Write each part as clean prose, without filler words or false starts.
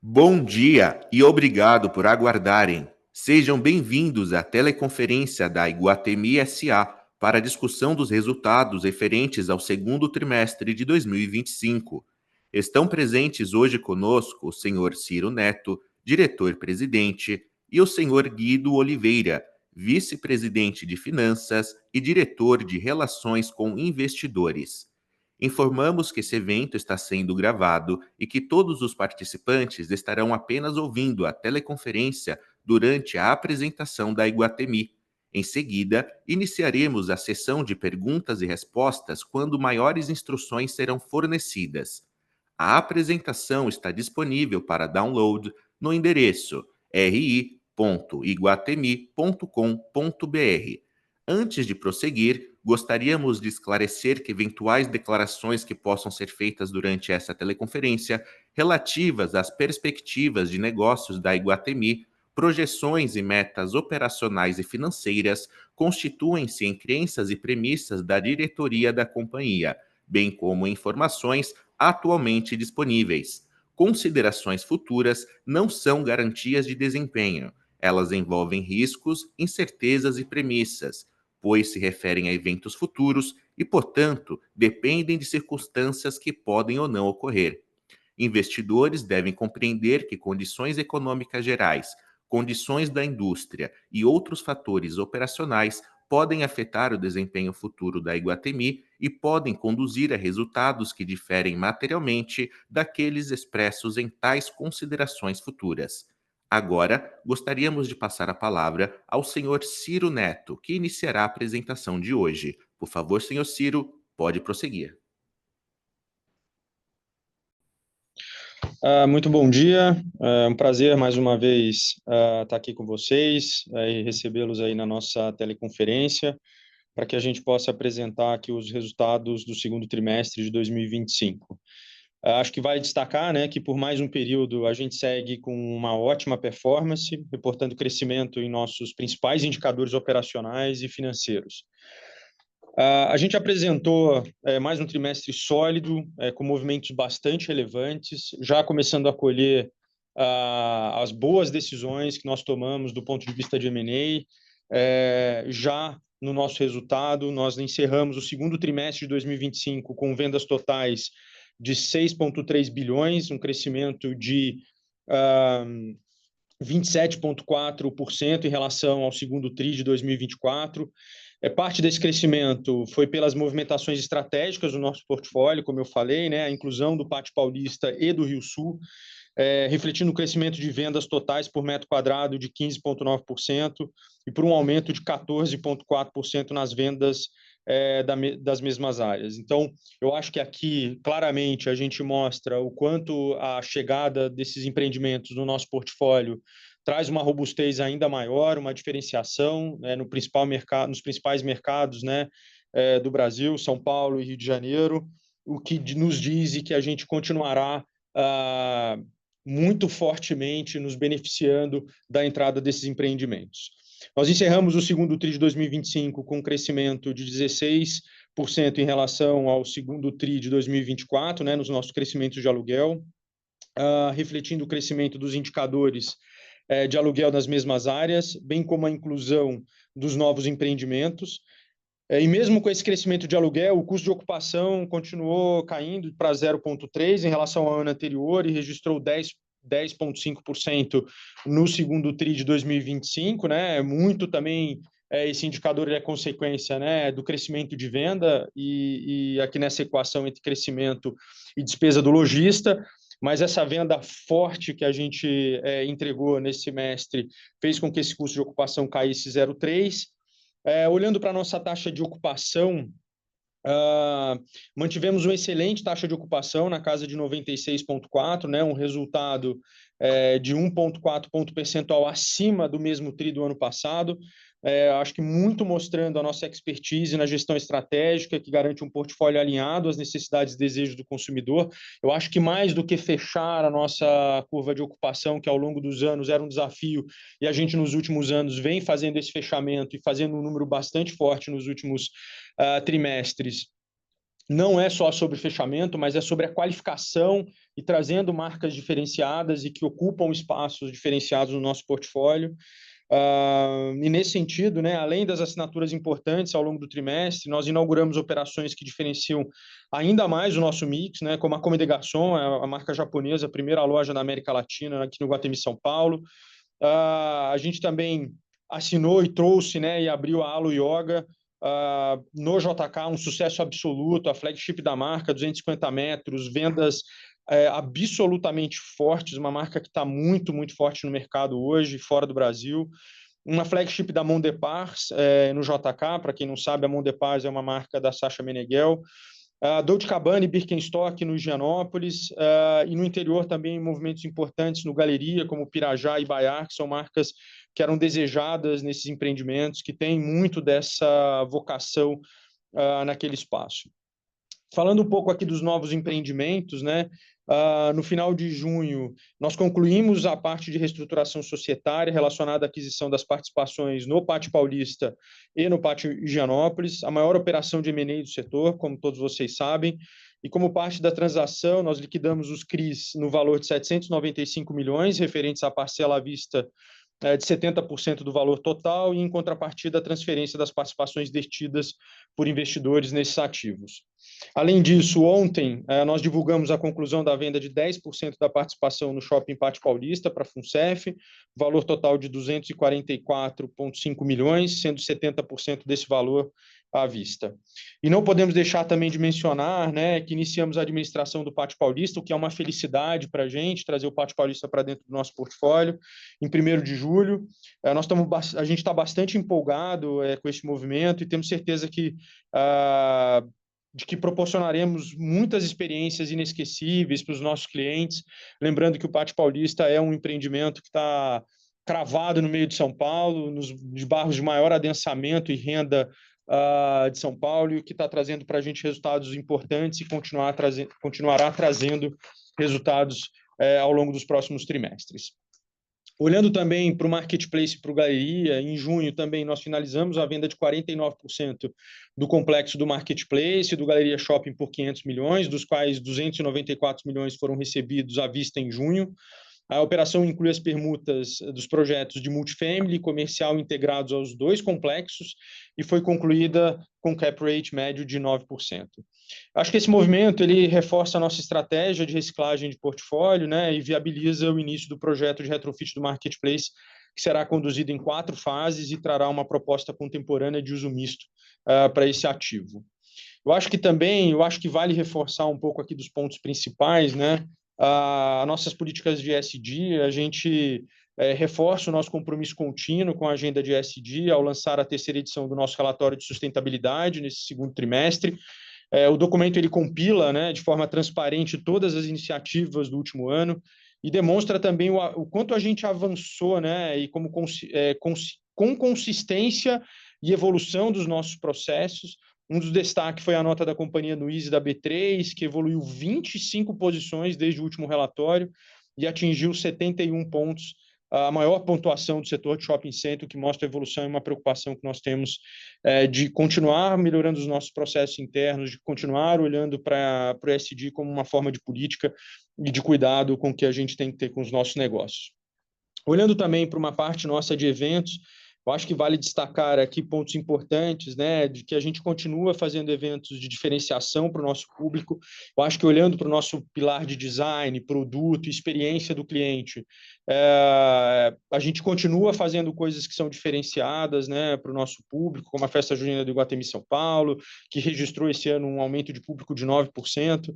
Bom dia e obrigado por aguardarem. Sejam bem-vindos à teleconferência da Iguatemi SA para a discussão dos resultados referentes ao segundo trimestre de 2025. Estão presentes hoje conosco o senhor Ciro Neto, diretor-presidente, e o senhor Guido Oliveira, vice-presidente de Finanças e diretor de Relações com Investidores. Informamos que esse evento está sendo gravado e que todos os participantes estarão apenas ouvindo a teleconferência durante a apresentação da Iguatemi. Em seguida, iniciaremos a sessão de perguntas e respostas quando maiores instruções serão fornecidas. A apresentação está disponível para download no endereço ri.iguatemi.com.br. Antes de prosseguir, gostaríamos de esclarecer que eventuais declarações que possam ser feitas durante essa teleconferência, relativas às perspectivas de negócios da Iguatemi, projeções e metas operacionais e financeiras, constituem-se em crenças e premissas da diretoria da companhia, bem como informações atualmente disponíveis. Considerações futuras não são garantias de desempenho. Elas envolvem riscos, incertezas e premissas, pois se referem a eventos futuros e, portanto, dependem de circunstâncias que podem ou não ocorrer. Investidores devem compreender que condições econômicas gerais, condições da indústria e outros fatores operacionais podem afetar o desempenho futuro da Iguatemi e podem conduzir a resultados que diferem materialmente daqueles expressos em tais considerações futuras. Agora, gostaríamos de passar a palavra ao senhor Ciro Neto, que iniciará a apresentação de hoje. Por favor, senhor Ciro, pode prosseguir. Muito bom dia, é um prazer mais uma vez estar aqui com vocês e recebê-los aí na nossa teleconferência para que a gente possa apresentar aqui os resultados do segundo trimestre de 2025. Acho que vale destacar, né, que por mais um período a gente segue com uma ótima performance, reportando crescimento em nossos principais indicadores operacionais e financeiros. A gente apresentou mais um trimestre sólido, com movimentos bastante relevantes, já começando a colher as boas decisões que nós tomamos do ponto de vista de M&A. Já no nosso resultado, nós encerramos o segundo trimestre de 2025 com vendas totais de 6,3 bilhões, um crescimento de 27,4% em relação ao segundo TRI de 2024. Parte desse crescimento foi pelas movimentações estratégicas do nosso portfólio, como eu falei, né, a inclusão do Pátio Paulista e do Rio Sul, refletindo o crescimento de vendas totais por metro quadrado de 15,9% e por um aumento de 14,4% nas vendas das mesmas áreas. Então, eu acho que aqui, claramente, a gente mostra o quanto a chegada desses empreendimentos no nosso portfólio traz uma robustez ainda maior, uma diferenciação, né, nos principais mercados, né, do Brasil, São Paulo e Rio de Janeiro, o que nos diz que a gente continuará muito fortemente nos beneficiando da entrada desses empreendimentos. Nós encerramos o segundo TRI de 2025 com um crescimento de 16% em relação ao segundo TRI de 2024, né, nos nossos crescimentos de aluguel, refletindo o crescimento dos indicadores de aluguel nas mesmas áreas, bem como a inclusão dos novos empreendimentos. E mesmo com esse crescimento de aluguel, o custo de ocupação continuou caindo para 0,3% em relação ao ano anterior e registrou 10,5% no segundo TRI de 2025, né? Muito também esse indicador é consequência, né, do crescimento de venda e aqui nessa equação entre crescimento e despesa do lojista. Mas essa venda forte que a gente entregou nesse semestre fez com que esse custo de ocupação caísse 0,3%. Olhando para a nossa taxa de ocupação, mantivemos uma excelente taxa de ocupação na casa de 96,4%, né, um resultado de 1,4 ponto percentual acima do mesmo TRI do ano passado. Acho que muito mostrando a nossa expertise na gestão estratégica, que garante um portfólio alinhado às necessidades e desejos do consumidor. Eu acho que mais do que fechar a nossa curva de ocupação, que ao longo dos anos era um desafio, e a gente nos últimos anos vem fazendo esse fechamento e fazendo um número bastante forte nos últimos trimestres, não é só sobre fechamento, mas é sobre a qualificação e trazendo marcas diferenciadas e que ocupam espaços diferenciados no nosso portfólio. E nesse sentido, né, além das assinaturas importantes ao longo do trimestre, nós inauguramos operações que diferenciam ainda mais o nosso mix, né, como a Comme des Garçons, a marca japonesa, a primeira loja da América Latina, aqui no Guatemi, São Paulo. A gente também assinou e trouxe, né, e abriu a Alo Yoga no JK, um sucesso absoluto, a flagship da marca, 250 metros, vendas absolutamente fortes, uma marca que está muito, muito forte no mercado hoje, fora do Brasil. Uma flagship da Mon Depars no JK, para quem não sabe, a Mon Depars é uma marca da Sacha Meneghel. Dolce Gabbana e Birkenstock no Higienópolis, e no interior também movimentos importantes no Galeria, como Pirajá e Baiar, que são marcas que eram desejadas nesses empreendimentos, que têm muito dessa vocação naquele espaço. Falando um pouco aqui dos novos empreendimentos, né? No final de junho, nós concluímos a parte de reestruturação societária relacionada à aquisição das participações no Pátio Paulista e no Pátio Higienópolis, a maior operação de M&A do setor, como todos vocês sabem. E como parte da transação, nós liquidamos os CRIs no valor de 795 milhões, referentes à parcela à vista de 70% do valor total, e, em contrapartida, a transferência das participações detidas por investidores nesses ativos. Além disso, ontem, nós divulgamos a conclusão da venda de 10% da participação no Shopping Pátio Paulista para a FUNCEF, valor total de 244,5 milhões, sendo 70% desse valor à vista. E não podemos deixar também de mencionar, né, que iniciamos a administração do Pátio Paulista, o que é uma felicidade para a gente, trazer o Pátio Paulista para dentro do nosso portfólio, em 1º de julho. A gente está bastante empolgado com esse movimento e temos certeza de que proporcionaremos muitas experiências inesquecíveis para os nossos clientes. Lembrando que o Pátio Paulista é um empreendimento que está cravado no meio de São Paulo, nos bairros de maior adensamento e renda de São Paulo, e o que está trazendo para a gente resultados importantes e continuará trazendo resultados ao longo dos próximos trimestres. Olhando também para o Marketplace e para o Galeria, em junho também nós finalizamos a venda de 49% do complexo do Marketplace e do Galeria Shopping por 500 milhões, dos quais 294 milhões foram recebidos à vista em junho. A operação inclui as permutas dos projetos de multifamily e comercial integrados aos 2 complexos e foi concluída com cap rate médio de 9%. Acho que esse movimento ele reforça a nossa estratégia de reciclagem de portfólio, né, e viabiliza o início do projeto de retrofit do Marketplace, que será conduzido em 4 fases e trará uma proposta contemporânea de uso misto para esse ativo. Eu acho que vale reforçar um pouco aqui dos pontos principais, né? Nossas políticas de ESG, a gente reforça o nosso compromisso contínuo com a agenda de ESG ao lançar a 3ª edição do nosso relatório de sustentabilidade nesse 2º trimestre. O documento ele compila, né, de forma transparente todas as iniciativas do último ano e demonstra também o quanto a gente avançou, né, e como com consistência e evolução dos nossos processos. Um dos destaques foi a nota da companhia no ISE da B3, que evoluiu 25 posições desde o último relatório e atingiu 71 pontos, a maior pontuação do setor de shopping center, que mostra a evolução e uma preocupação que nós temos de continuar melhorando os nossos processos internos, de continuar olhando para o ESG como uma forma de política e de cuidado com o que a gente tem que ter com os nossos negócios. Olhando também para uma parte nossa de eventos, eu acho que vale destacar aqui pontos importantes, né, de que a gente continua fazendo eventos de diferenciação para o nosso público. Eu acho que olhando para o nosso pilar de design, produto, experiência do cliente, a gente continua fazendo coisas que são diferenciadas, né, para o nosso público, como a Festa Junina do Iguatemi São Paulo, que registrou esse ano um aumento de público de 9%,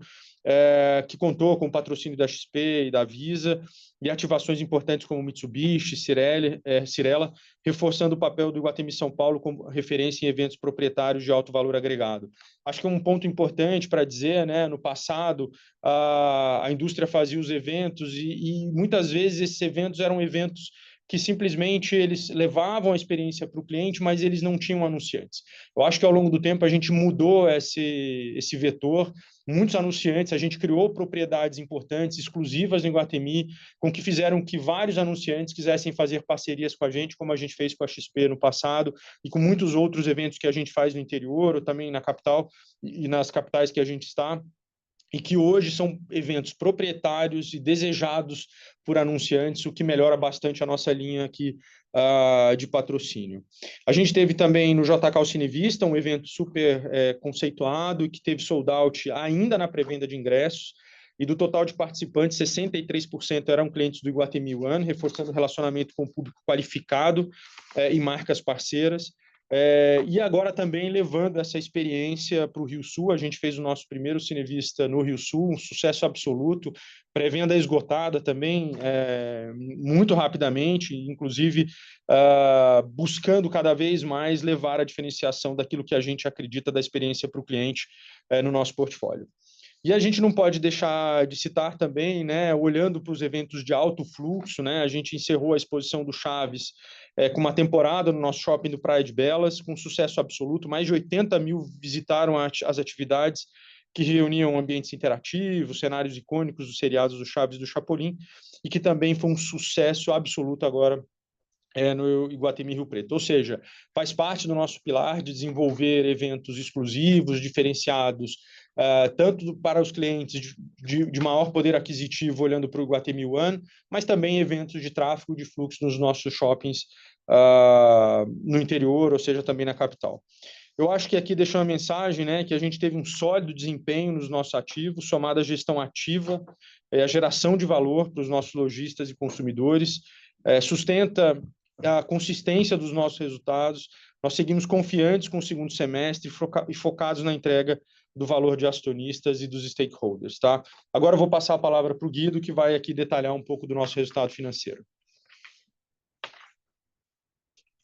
que contou com o patrocínio da XP e da Visa, e ativações importantes como Mitsubishi, Cirela, reforçando o papel do Iguatemi São Paulo como referência em eventos proprietários de alto valor agregado. Acho que é um ponto importante para dizer, né, no passado, a indústria fazia os eventos e muitas vezes esses eventos eram eventos que simplesmente eles levavam a experiência para o cliente, mas eles não tinham anunciantes. Eu acho que ao longo do tempo a gente mudou esse vetor, muitos anunciantes, a gente criou propriedades importantes, exclusivas em Iguatemi, com que fizeram que vários anunciantes quisessem fazer parcerias com a gente, como a gente fez com a XP no passado, e com muitos outros eventos que a gente faz no interior, ou também na capital, e nas capitais que a gente está, e que hoje são eventos proprietários e desejados por anunciantes, o que melhora bastante a nossa linha aqui de patrocínio. A gente teve também no JK Cine Vista, um evento super conceituado, que teve sold out ainda na pré-venda de ingressos, e do total de participantes, 63% eram clientes do Iguatemi One, reforçando o relacionamento com o público qualificado e marcas parceiras. E agora também levando essa experiência para o Rio Sul, a gente fez o nosso primeiro Cinevista no Rio Sul, um sucesso absoluto, pré-venda esgotada também muito rapidamente, inclusive buscando cada vez mais levar a diferenciação daquilo que a gente acredita da experiência para o cliente no nosso portfólio. E a gente não pode deixar de citar também, né, olhando para os eventos de alto fluxo, né, a gente encerrou a exposição do Chaves com uma temporada no nosso shopping do Praia de Belas, com sucesso absoluto, mais de 80 mil visitaram as atividades que reuniam ambientes interativos, cenários icônicos dos seriados do Chaves e do Chapolin, e que também foi um sucesso absoluto agora no Iguatemi Rio Preto. Ou seja, faz parte do nosso pilar de desenvolver eventos exclusivos, diferenciados, tanto para os clientes de maior poder aquisitivo, olhando para o Iguatemi One, mas também eventos de tráfego de fluxo nos nossos shoppings no interior, ou seja, também na capital. Eu acho que aqui deixa uma mensagem, né, que a gente teve um sólido desempenho nos nossos ativos, somado à gestão ativa, a geração de valor para os nossos lojistas e consumidores, sustenta a consistência dos nossos resultados. Nós seguimos confiantes com o segundo semestre e focados na entrega do valor de acionistas e dos stakeholders, tá? Agora eu vou passar a palavra para o Guido, que vai aqui detalhar um pouco do nosso resultado financeiro.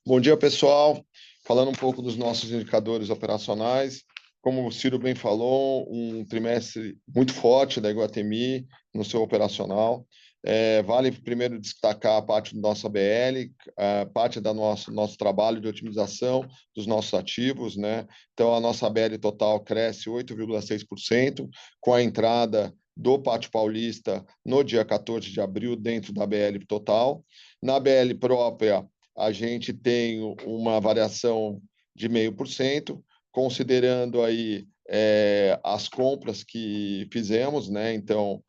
Bom dia, pessoal. Falando um pouco dos nossos indicadores operacionais, como o Ciro bem falou, um trimestre muito forte da Iguatemi no seu operacional. Vale primeiro destacar a parte da nossa BL, a parte do nosso trabalho de otimização dos nossos ativos, né? Então, a nossa BL total cresce 8,6%, com a entrada do Pátio Paulista no dia 14 de abril, dentro da BL total. Na BL própria, a gente tem uma variação de 0,5%, considerando aí as compras que fizemos, né? Então,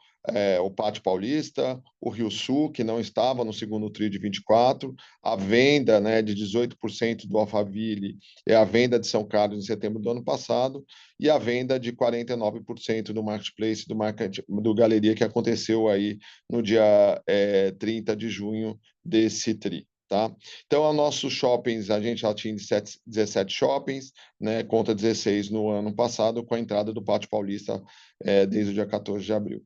o Pátio Paulista, o Rio Sul, que não estava no segundo TRI de 24, a venda, né, de 18% do Alphaville e a venda de São Carlos em setembro do ano passado, e a venda de 49% do Marketplace do Galeria, que aconteceu aí no dia 30 de junho desse TRI. Tá? Então, os nossos shoppings, a gente já tinha 17 shoppings, né, contra 16 no ano passado, com a entrada do Pátio Paulista desde o dia 14 de abril.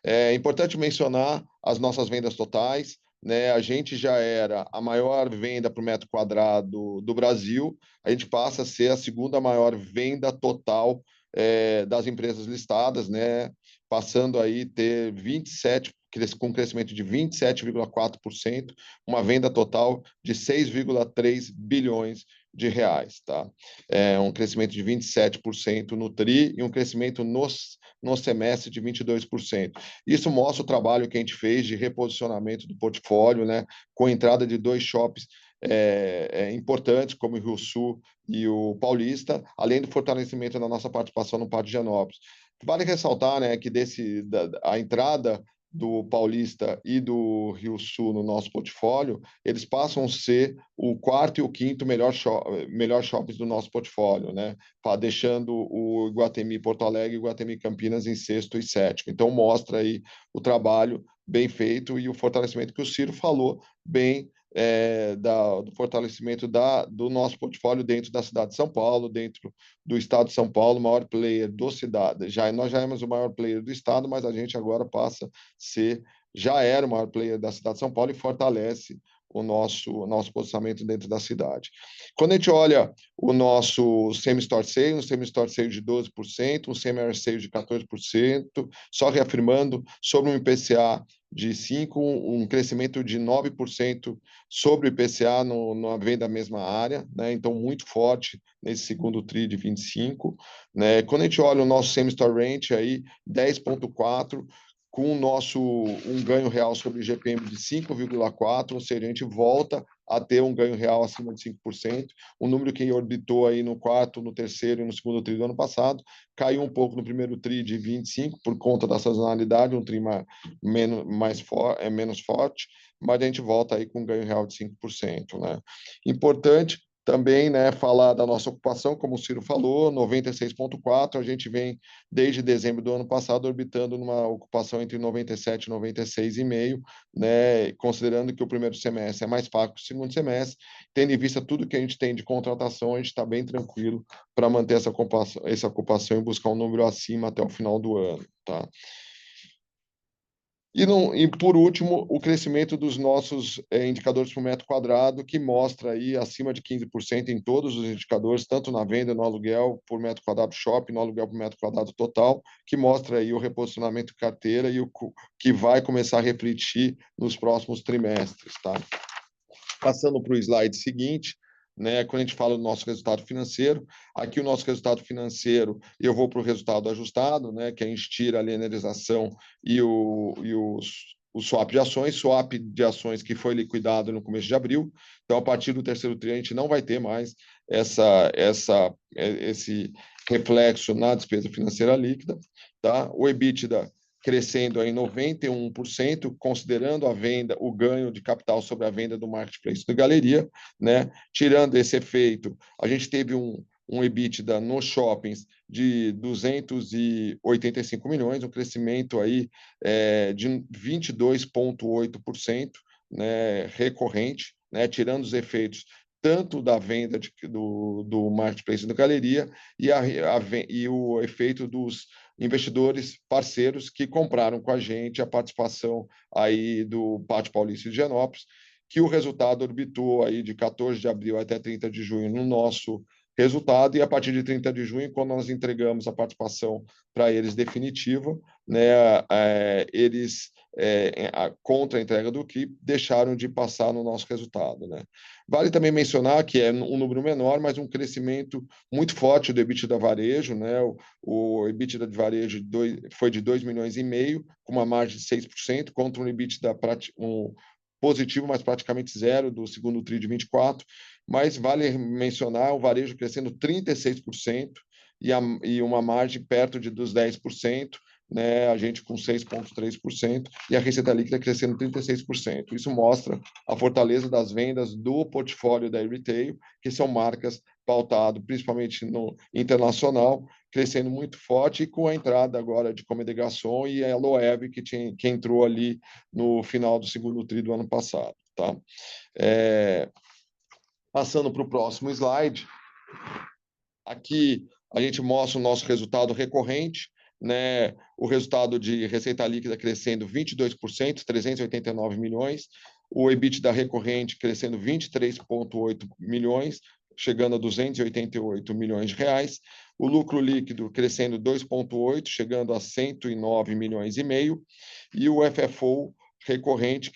É importante mencionar as nossas vendas totais, né? A gente já era a maior venda por metro quadrado do Brasil, a gente passa a ser a segunda maior venda total das empresas listadas, né? Passando aí ter 27, com crescimento de 27,4%, uma venda total de 6,3 bilhões de reais, tá? Um crescimento de 27% no TRI e um crescimento no semestre de 22%. Isso mostra o trabalho que a gente fez de reposicionamento do portfólio, né? Com a entrada de 2 shoppings importantes, como o Rio Sul e o Paulista, além do fortalecimento da nossa participação no Pátio de Higienópolis. Vale ressaltar, né, que a entrada do Paulista e do Rio Sul no nosso portfólio, eles passam a ser o quarto e o quinto melhor shoppings do nosso portfólio, né? Deixando o Iguatemi Porto Alegre e o Iguatemi Campinas em sexto e sétimo. Então, mostra aí o trabalho bem feito e o fortalecimento que o Ciro falou bem do fortalecimento do nosso portfólio dentro da cidade de São Paulo, dentro do estado de São Paulo, o maior player do cidade. Nós já éramos o maior player do estado, mas a gente agora passa a ser, já era o maior player da cidade de São Paulo e fortalece o nosso posicionamento dentro da cidade. Quando a gente olha o nosso same-store sale, um same-store sale de 12%, um same-store sale de 14%, só reafirmando sobre um IPCA de 5%, um crescimento de 9% sobre o IPCA na venda da mesma área, né? Então, muito forte nesse segundo TRI de 25, né? Quando a gente olha o nosso same-store rent, aí 10,4%, com um ganho real sobre o IGPM de 5,4%, ou seja, a gente volta a ter um ganho real acima de 5%, um número que orbitou aí no quarto, no terceiro e no segundo TRI do ano passado, caiu um pouco no primeiro TRI de 25% por conta da sazonalidade, um TRI menos forte, mas a gente volta aí com um ganho real de 5%, né? Importante também, né, falar da nossa ocupação, como o Ciro falou, 96,4%, a gente vem desde dezembro do ano passado orbitando numa ocupação entre 97 e 96,5%, né, considerando que o primeiro semestre é mais fraco que o segundo semestre, tendo em vista tudo que a gente tem de contratação, a gente está bem tranquilo para manter essa ocupação e buscar um número acima até o final do ano, tá? E por último, o crescimento dos nossos indicadores por metro quadrado, que mostra aí acima de 15% em todos os indicadores, tanto na venda, no aluguel por metro quadrado shopping, no aluguel por metro quadrado total, que mostra aí o reposicionamento de carteira e o que vai começar a refletir nos próximos trimestres, tá? Passando para o slide seguinte, né, quando a gente fala do nosso resultado financeiro, aqui o nosso resultado financeiro, eu vou para o resultado ajustado, né, que a gente tira a linearização e o swap de ações que foi liquidado no começo de abril. Então, a partir do terceiro tri, a gente não vai ter mais esse reflexo na despesa financeira líquida, tá? O EBITDA crescendo em 91%, considerando a venda, o ganho de capital sobre a venda do marketplace da galeria, né? Tirando esse efeito, a gente teve um EBITDA nos shoppings de 285 milhões, um crescimento aí de 22,8%, né, recorrente, né, tirando os efeitos tanto da venda do marketplace da galeria e o efeito dos investidores parceiros que compraram com a gente a participação aí do Pátio Paulista de Higienópolis, que o resultado orbitou aí de 14 de abril até 30 de junho no nosso resultado, e a partir de 30 de junho, quando nós entregamos a participação para eles definitiva, né, eles, contra a entrega do CRI, deixaram de passar no nosso resultado, né? Vale também mencionar que é um número menor, mas um crescimento muito forte do EBITDA varejo, né? O EBITDA de varejo foi de 2,5 milhões, com uma margem de 6%, contra um EBITDA positivo, mas praticamente zero do segundo TRI de 24%. Mas vale mencionar o varejo crescendo 36% e uma margem perto dos 10%, né, a gente com 6,3%, e a receita líquida crescendo 36%. Isso mostra a fortaleza das vendas do portfólio da retail, que são marcas pautado principalmente no internacional, crescendo muito forte, e com a entrada agora de Comme des Garçons e a Loewe, que entrou ali no final do segundo TRI do ano passado, tá? Passando para o próximo slide, aqui a gente mostra o nosso resultado recorrente, né? O resultado de receita líquida crescendo 22%, 389 milhões, o EBITDA recorrente crescendo 23,8 milhões, chegando a 288 milhões de reais, o lucro líquido crescendo 2,8, chegando a 109 milhões e meio, e o FFO recorrente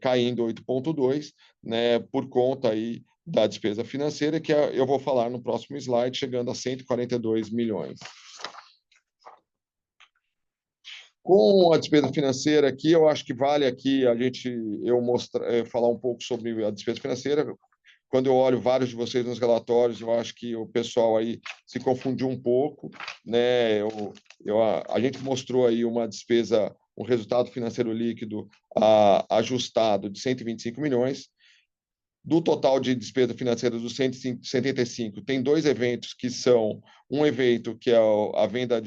caindo 8,2, né, por conta aí da despesa financeira, que eu vou falar no próximo slide, chegando a 142 milhões. Com a despesa financeira aqui, eu acho que vale aqui eu falar um pouco sobre a despesa financeira. Quando eu olho vários de vocês nos relatórios, eu acho que o pessoal aí se confundiu um pouco, né? A gente mostrou aí uma despesa, um resultado financeiro líquido ajustado de 125 milhões. Do total de despesa financeira dos 175, tem dois eventos que são um evento que é a venda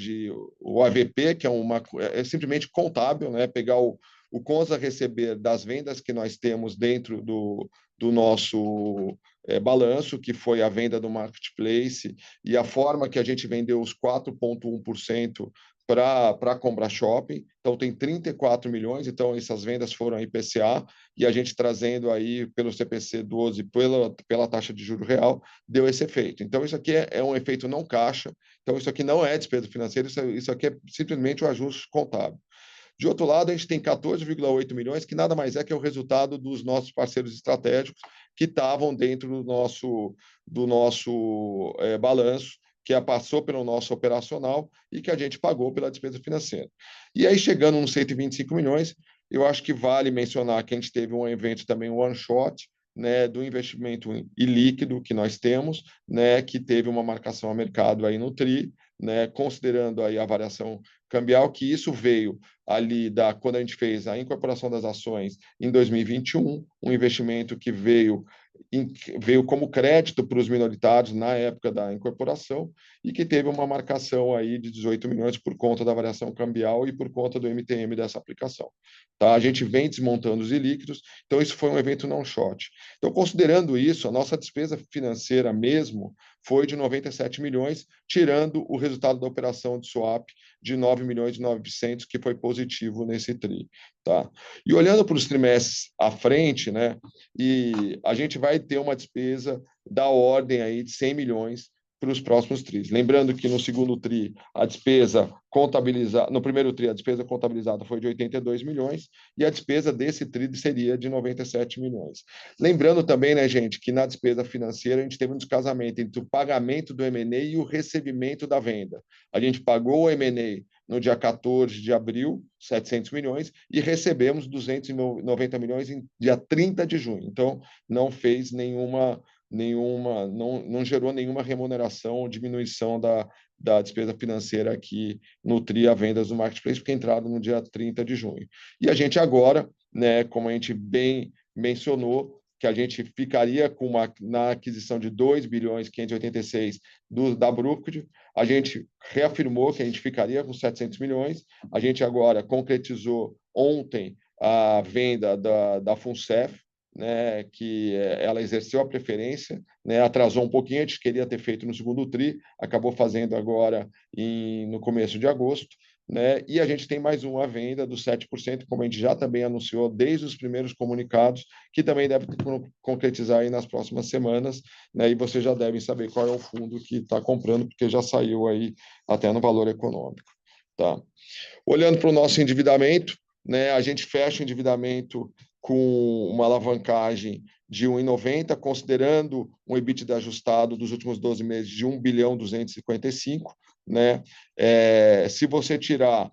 o AVP, que é simplesmente contábil, né? Pegar o contas a receber das vendas que nós temos dentro do nosso balanço, que foi a venda do marketplace, e a forma que a gente vendeu os 4,1% para comprar shopping, então tem 34 milhões, então essas vendas foram IPCA, e a gente trazendo aí pelo CPC 12, pela taxa de juro real, deu esse efeito. Então isso aqui é um efeito não caixa, então isso aqui não é despesa financeira, isso aqui é simplesmente o ajuste contábil. De outro lado, a gente tem 14,8 milhões, que nada mais é que o resultado dos nossos parceiros estratégicos que estavam dentro do nosso balanço, que passou pelo nosso operacional e que a gente pagou pela despesa financeira. E aí, chegando nos 125 milhões, eu acho que vale mencionar que a gente teve um evento também, one shot, né, do investimento ilíquido que nós temos, né, que teve uma marcação a mercado aí no TRI, né, considerando aí a variação cambial, que isso veio ali quando a gente fez a incorporação das ações em 2021, um investimento que veio como crédito para os minoritários na época da incorporação e que teve uma marcação aí de 18 milhões por conta da variação cambial e por conta do MTM dessa aplicação. Tá? A gente vem desmontando os ilíquidos, então isso foi um evento não short. Então, considerando isso, a nossa despesa financeira mesmo foi de 97 milhões, tirando o resultado da operação de swap de 9 milhões e 900, que foi positivo nesse TRI. Tá? E olhando para os trimestres à frente, né, e a gente vai ter uma despesa da ordem aí de 100 milhões para os próximos TRIs. Lembrando que no segundo TRI, a despesa contabilizada, no primeiro TRI, a despesa contabilizada foi de 82 milhões e a despesa desse TRI seria de 97 milhões. Lembrando também, né, gente, que na despesa financeira a gente teve um descasamento entre o pagamento do M&A e o recebimento da venda. A gente pagou o M&A no dia 14 de abril, 700 milhões, e recebemos 290 milhões em dia 30 de junho. Então, não fez não gerou nenhuma remuneração ou diminuição da despesa financeira aqui no TRI a vendas do Marketplace, porque entraram no dia 30 de junho. E a gente agora, né, como a gente bem mencionou, que a gente ficaria na aquisição de 2 bilhões 586 da Brookfield, a gente reafirmou que a gente ficaria com 700 milhões, a gente agora concretizou ontem a venda da FUNCEF, né, que ela exerceu a preferência, né, atrasou um pouquinho, a gente queria ter feito no segundo TRI, acabou fazendo agora no começo de agosto, né, e a gente tem mais uma venda dos 7%, como a gente já também anunciou desde os primeiros comunicados, que também deve concretizar aí nas próximas semanas, né, e vocês já devem saber qual é o fundo que está comprando, porque já saiu aí até no valor econômico. Tá? Olhando para o nosso endividamento, né, a gente fecha o endividamento com uma alavancagem de 1,90, considerando um EBITDA ajustado dos últimos 12 meses de 1 bilhão 255, né? Se você tirar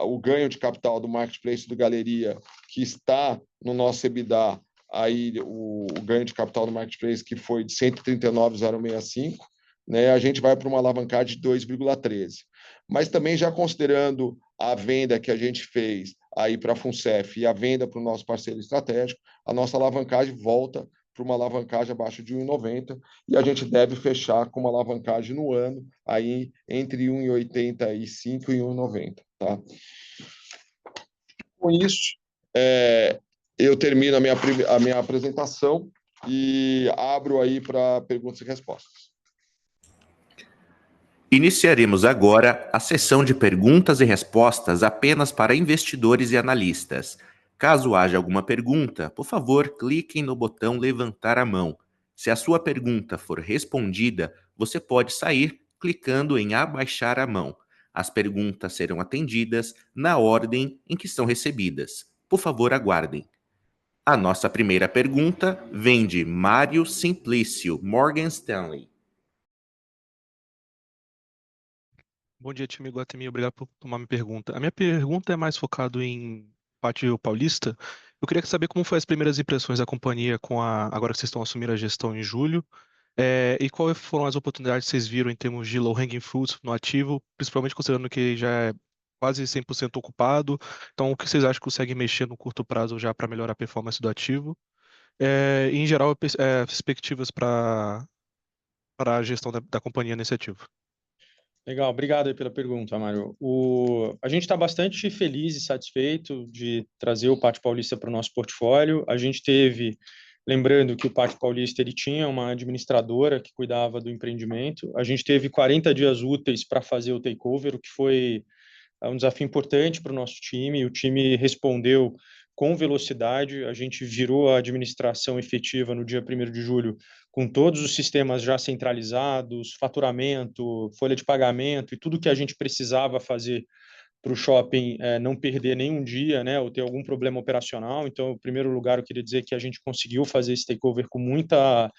o ganho de capital do Marketplace do Galeria, que está no nosso EBITDA, aí o ganho de capital do Marketplace, que foi de 139,065, né, a gente vai para uma alavancagem de 2,13. Mas também já considerando a venda que a gente fez aí para a FUNCEF e a venda para o nosso parceiro estratégico, a nossa alavancagem volta para uma alavancagem abaixo de 1,90 e a gente deve fechar com uma alavancagem no ano aí entre 1,85 e 1,90. Tá? Com isso, eu termino a minha apresentação e abro aí para perguntas e respostas. Iniciaremos agora a sessão de perguntas e respostas apenas para investidores e analistas. Caso haja alguma pergunta, por favor, cliquem no botão levantar a mão. Se a sua pergunta for respondida, você pode sair clicando em abaixar a mão. As perguntas serão atendidas na ordem em que são recebidas. Por favor, aguardem. A nossa primeira pergunta vem de Mário Simplício, Morgan Stanley. Bom dia, time Iguatemi. Obrigado por tomar minha pergunta. A minha pergunta é mais focada em Pátio Paulista. Eu queria saber como foram as primeiras impressões da companhia agora que vocês estão assumindo a gestão em julho, e quais foram as oportunidades que vocês viram em termos de low-hanging fruits no ativo, principalmente considerando que já é quase 100% ocupado. Então, o que vocês acham que consegue mexer no curto prazo já para melhorar a performance do ativo? E, em geral, perspectivas para a gestão da companhia nesse ativo. Legal, obrigado aí pela pergunta, Mário. A gente está bastante feliz e satisfeito de trazer o Pátio Paulista para o nosso portfólio. A gente teve, lembrando que o Pátio Paulista ele tinha uma administradora que cuidava do empreendimento. A gente teve 40 dias úteis para fazer o takeover, o que foi um desafio importante para o nosso time. O time respondeu com velocidade. A gente virou a administração efetiva no dia 1º de julho, com todos os sistemas já centralizados, faturamento, folha de pagamento e tudo que a gente precisava fazer para o shopping não perder nenhum dia, né, ou ter algum problema operacional. Então, em primeiro lugar, eu queria dizer que a gente conseguiu fazer esse takeover com muita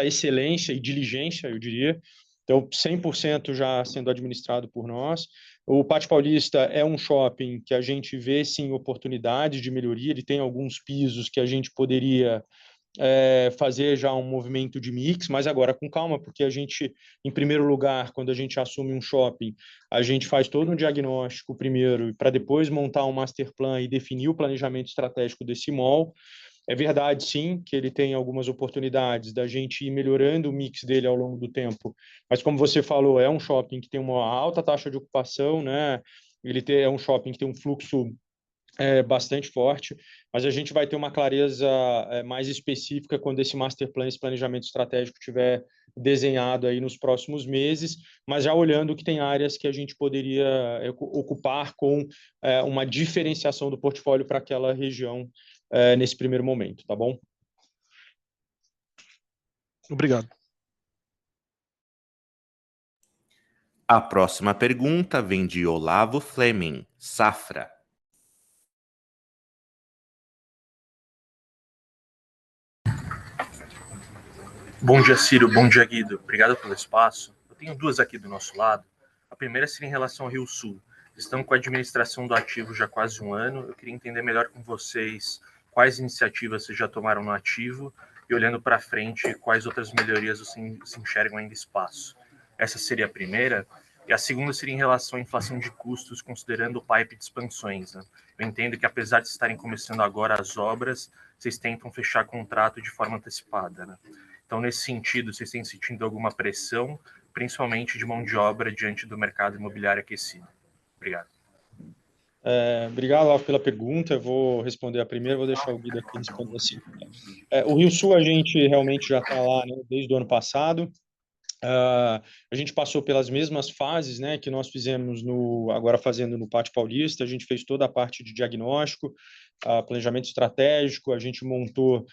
excelência e diligência, eu diria. Então, 100% já sendo administrado por nós. O Pátio Paulista é um shopping que a gente vê, sim, oportunidades de melhoria. Ele tem alguns pisos que a gente poderia fazer já um movimento de mix, mas agora com calma, porque a gente, em primeiro lugar, quando a gente assume um shopping, a gente faz todo um diagnóstico primeiro, para depois montar um master plan e definir o planejamento estratégico desse mall. É verdade, sim, que ele tem algumas oportunidades da gente ir melhorando o mix dele ao longo do tempo, mas como você falou, é um shopping que tem uma alta taxa de ocupação, né? É um shopping que tem um fluxo bastante forte, mas a gente vai ter uma clareza mais específica quando esse master plan, esse planejamento estratégico estiver desenhado aí nos próximos meses, mas já olhando que tem áreas que a gente poderia ocupar com uma diferenciação do portfólio para aquela região nesse primeiro momento, tá bom? Obrigado. A próxima pergunta vem de Olavo Fleming, Safra. Bom dia, Ciro. Bom dia, Guido. Obrigado pelo espaço. Eu tenho duas aqui do nosso lado. A primeira seria em relação ao Rio Sul. Estão com a administração do ativo já há quase um ano. Eu queria entender melhor com vocês quais iniciativas vocês já tomaram no ativo e, olhando para frente, quais outras melhorias vocês se enxergam ainda espaço. Essa seria a primeira. E a segunda seria em relação à inflação de custos, considerando o pipe de expansões, né? Eu entendo que, apesar de estarem começando agora as obras, vocês tentam fechar contrato de forma antecipada, né? Então, nesse sentido, vocês têm sentido alguma pressão, principalmente de mão de obra, diante do mercado imobiliário aquecido? Obrigado. Obrigado, Olavo, pela pergunta. Eu vou responder a primeira, vou deixar o Guido aqui responder a segunda. O Rio Sul, a gente realmente já está lá, né, desde o ano passado. A gente passou pelas mesmas fases, né, que nós fizemos agora fazendo no Pátio Paulista. A gente fez toda a parte de diagnóstico, planejamento estratégico, a gente montou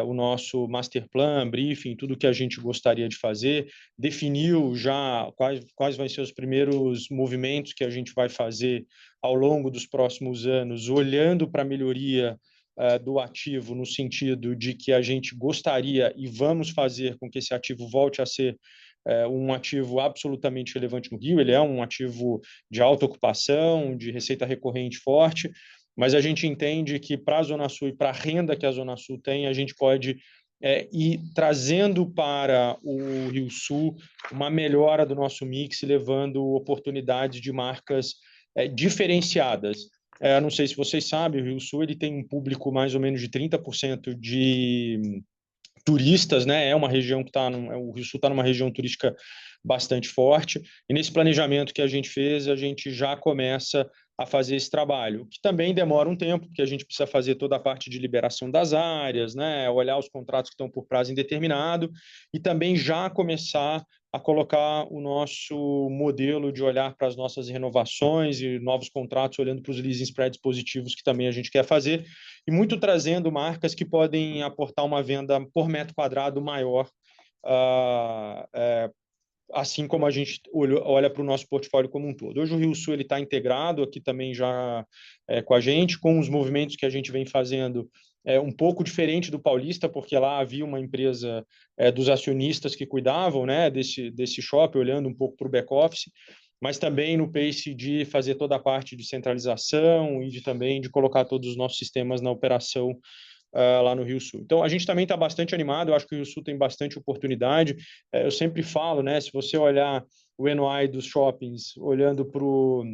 o nosso master plan, briefing, tudo que a gente gostaria de fazer, definiu já quais vão ser os primeiros movimentos que a gente vai fazer ao longo dos próximos anos, olhando para a melhoria do ativo, no sentido de que a gente gostaria e vamos fazer com que esse ativo volte a ser um ativo absolutamente relevante no Rio. Ele é um ativo de alta ocupação, de receita recorrente forte, mas a gente entende que para a Zona Sul e para a renda que a Zona Sul tem, a gente pode ir trazendo para o Rio Sul uma melhora do nosso mix, levando oportunidades de marcas diferenciadas. Não sei se vocês sabem, o Rio Sul ele tem um público mais ou menos de 30% de turistas, né? É uma região que o Rio Sul está numa região turística bastante forte, e nesse planejamento que a gente fez, a gente já começa a fazer esse trabalho, que também demora um tempo, porque a gente precisa fazer toda a parte de liberação das áreas, né? Olhar os contratos que estão por prazo indeterminado, e também já começar a colocar o nosso modelo de olhar para as nossas renovações e novos contratos, olhando para os leasing spreads positivos que também a gente quer fazer, e muito trazendo marcas que podem aportar uma venda por metro quadrado maior, assim como a gente olha para o nosso portfólio como um todo. Hoje o Rio Sul está integrado aqui também já com a gente, com os movimentos que a gente vem fazendo um pouco diferente do Paulista, porque lá havia uma empresa dos acionistas que cuidavam, né, desse shopping, olhando um pouco para o back-office, mas também no pace de fazer toda a parte de centralização e também de colocar todos os nossos sistemas na operação lá no Rio Sul. Então, a gente também está bastante animado, eu acho que o Rio Sul tem bastante oportunidade. Eu sempre falo, né, se você olhar o NOI dos shoppings, olhando para o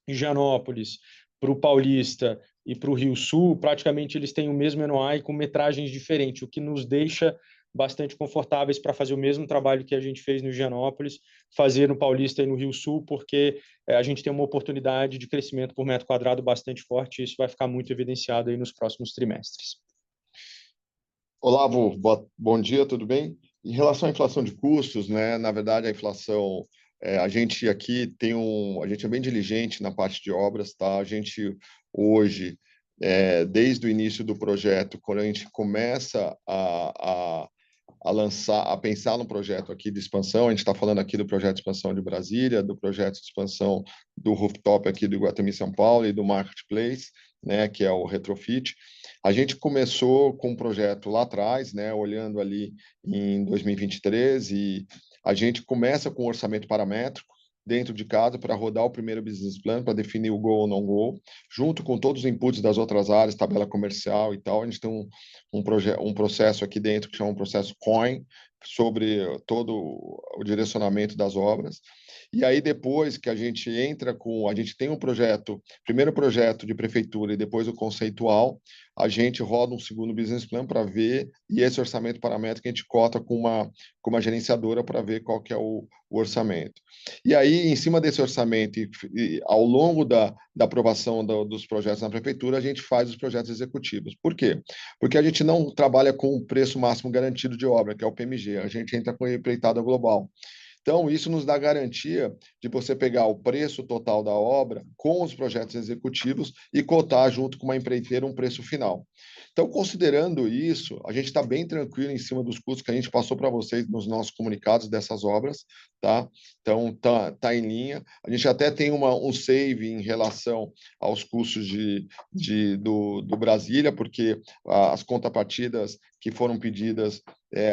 Higienópolis, para o Paulista e para o Rio Sul, praticamente eles têm o mesmo NOI com metragens diferentes, o que nos deixa bastante confortáveis para fazer o mesmo trabalho que a gente fez no Higienópolis, fazer no Paulista e no Rio Sul, porque a gente tem uma oportunidade de crescimento por metro quadrado bastante forte, e isso vai ficar muito evidenciado aí nos próximos trimestres. Olavo, bom dia, tudo bem? Em relação à inflação de custos, né, na verdade, a inflação A gente aqui a gente é bem diligente na parte de obras, tá? A gente hoje, desde o início do projeto, quando a gente começa a pensar no projeto aqui de expansão, a gente está falando aqui do projeto de expansão de Brasília, do projeto de expansão do rooftop aqui do Iguatemi São Paulo e do Marketplace, né, que é o retrofit. A gente começou com um projeto lá atrás, né, olhando ali em 2023, e a gente começa com um orçamento paramétrico dentro de casa para rodar o primeiro business plan, para definir o go ou não go, junto com todos os inputs das outras áreas, tabela comercial e tal. A gente tem um processo aqui dentro que chama um processo COIN, sobre todo o direcionamento das obras. E aí, depois que a gente a gente tem um projeto, primeiro projeto de prefeitura e depois o conceitual, a gente roda um segundo business plan para ver, e esse orçamento paramétrico a gente cota com uma gerenciadora para ver qual que é o orçamento. E aí, em cima desse orçamento, e ao longo da aprovação dos projetos na prefeitura, a gente faz os projetos executivos. Por quê? Porque a gente não trabalha com o preço máximo garantido de obra, que é o PMG, a gente entra com a empreitada global. Então, isso nos dá garantia de você pegar o preço total da obra com os projetos executivos e cotar junto com uma empreiteira um preço final. Então, considerando isso, a gente está bem tranquilo em cima dos custos que a gente passou para vocês nos nossos comunicados dessas obras, tá? Então, tá em linha. A gente até tem um save em relação aos custos do Brasília, porque as contrapartidas que foram pedidas,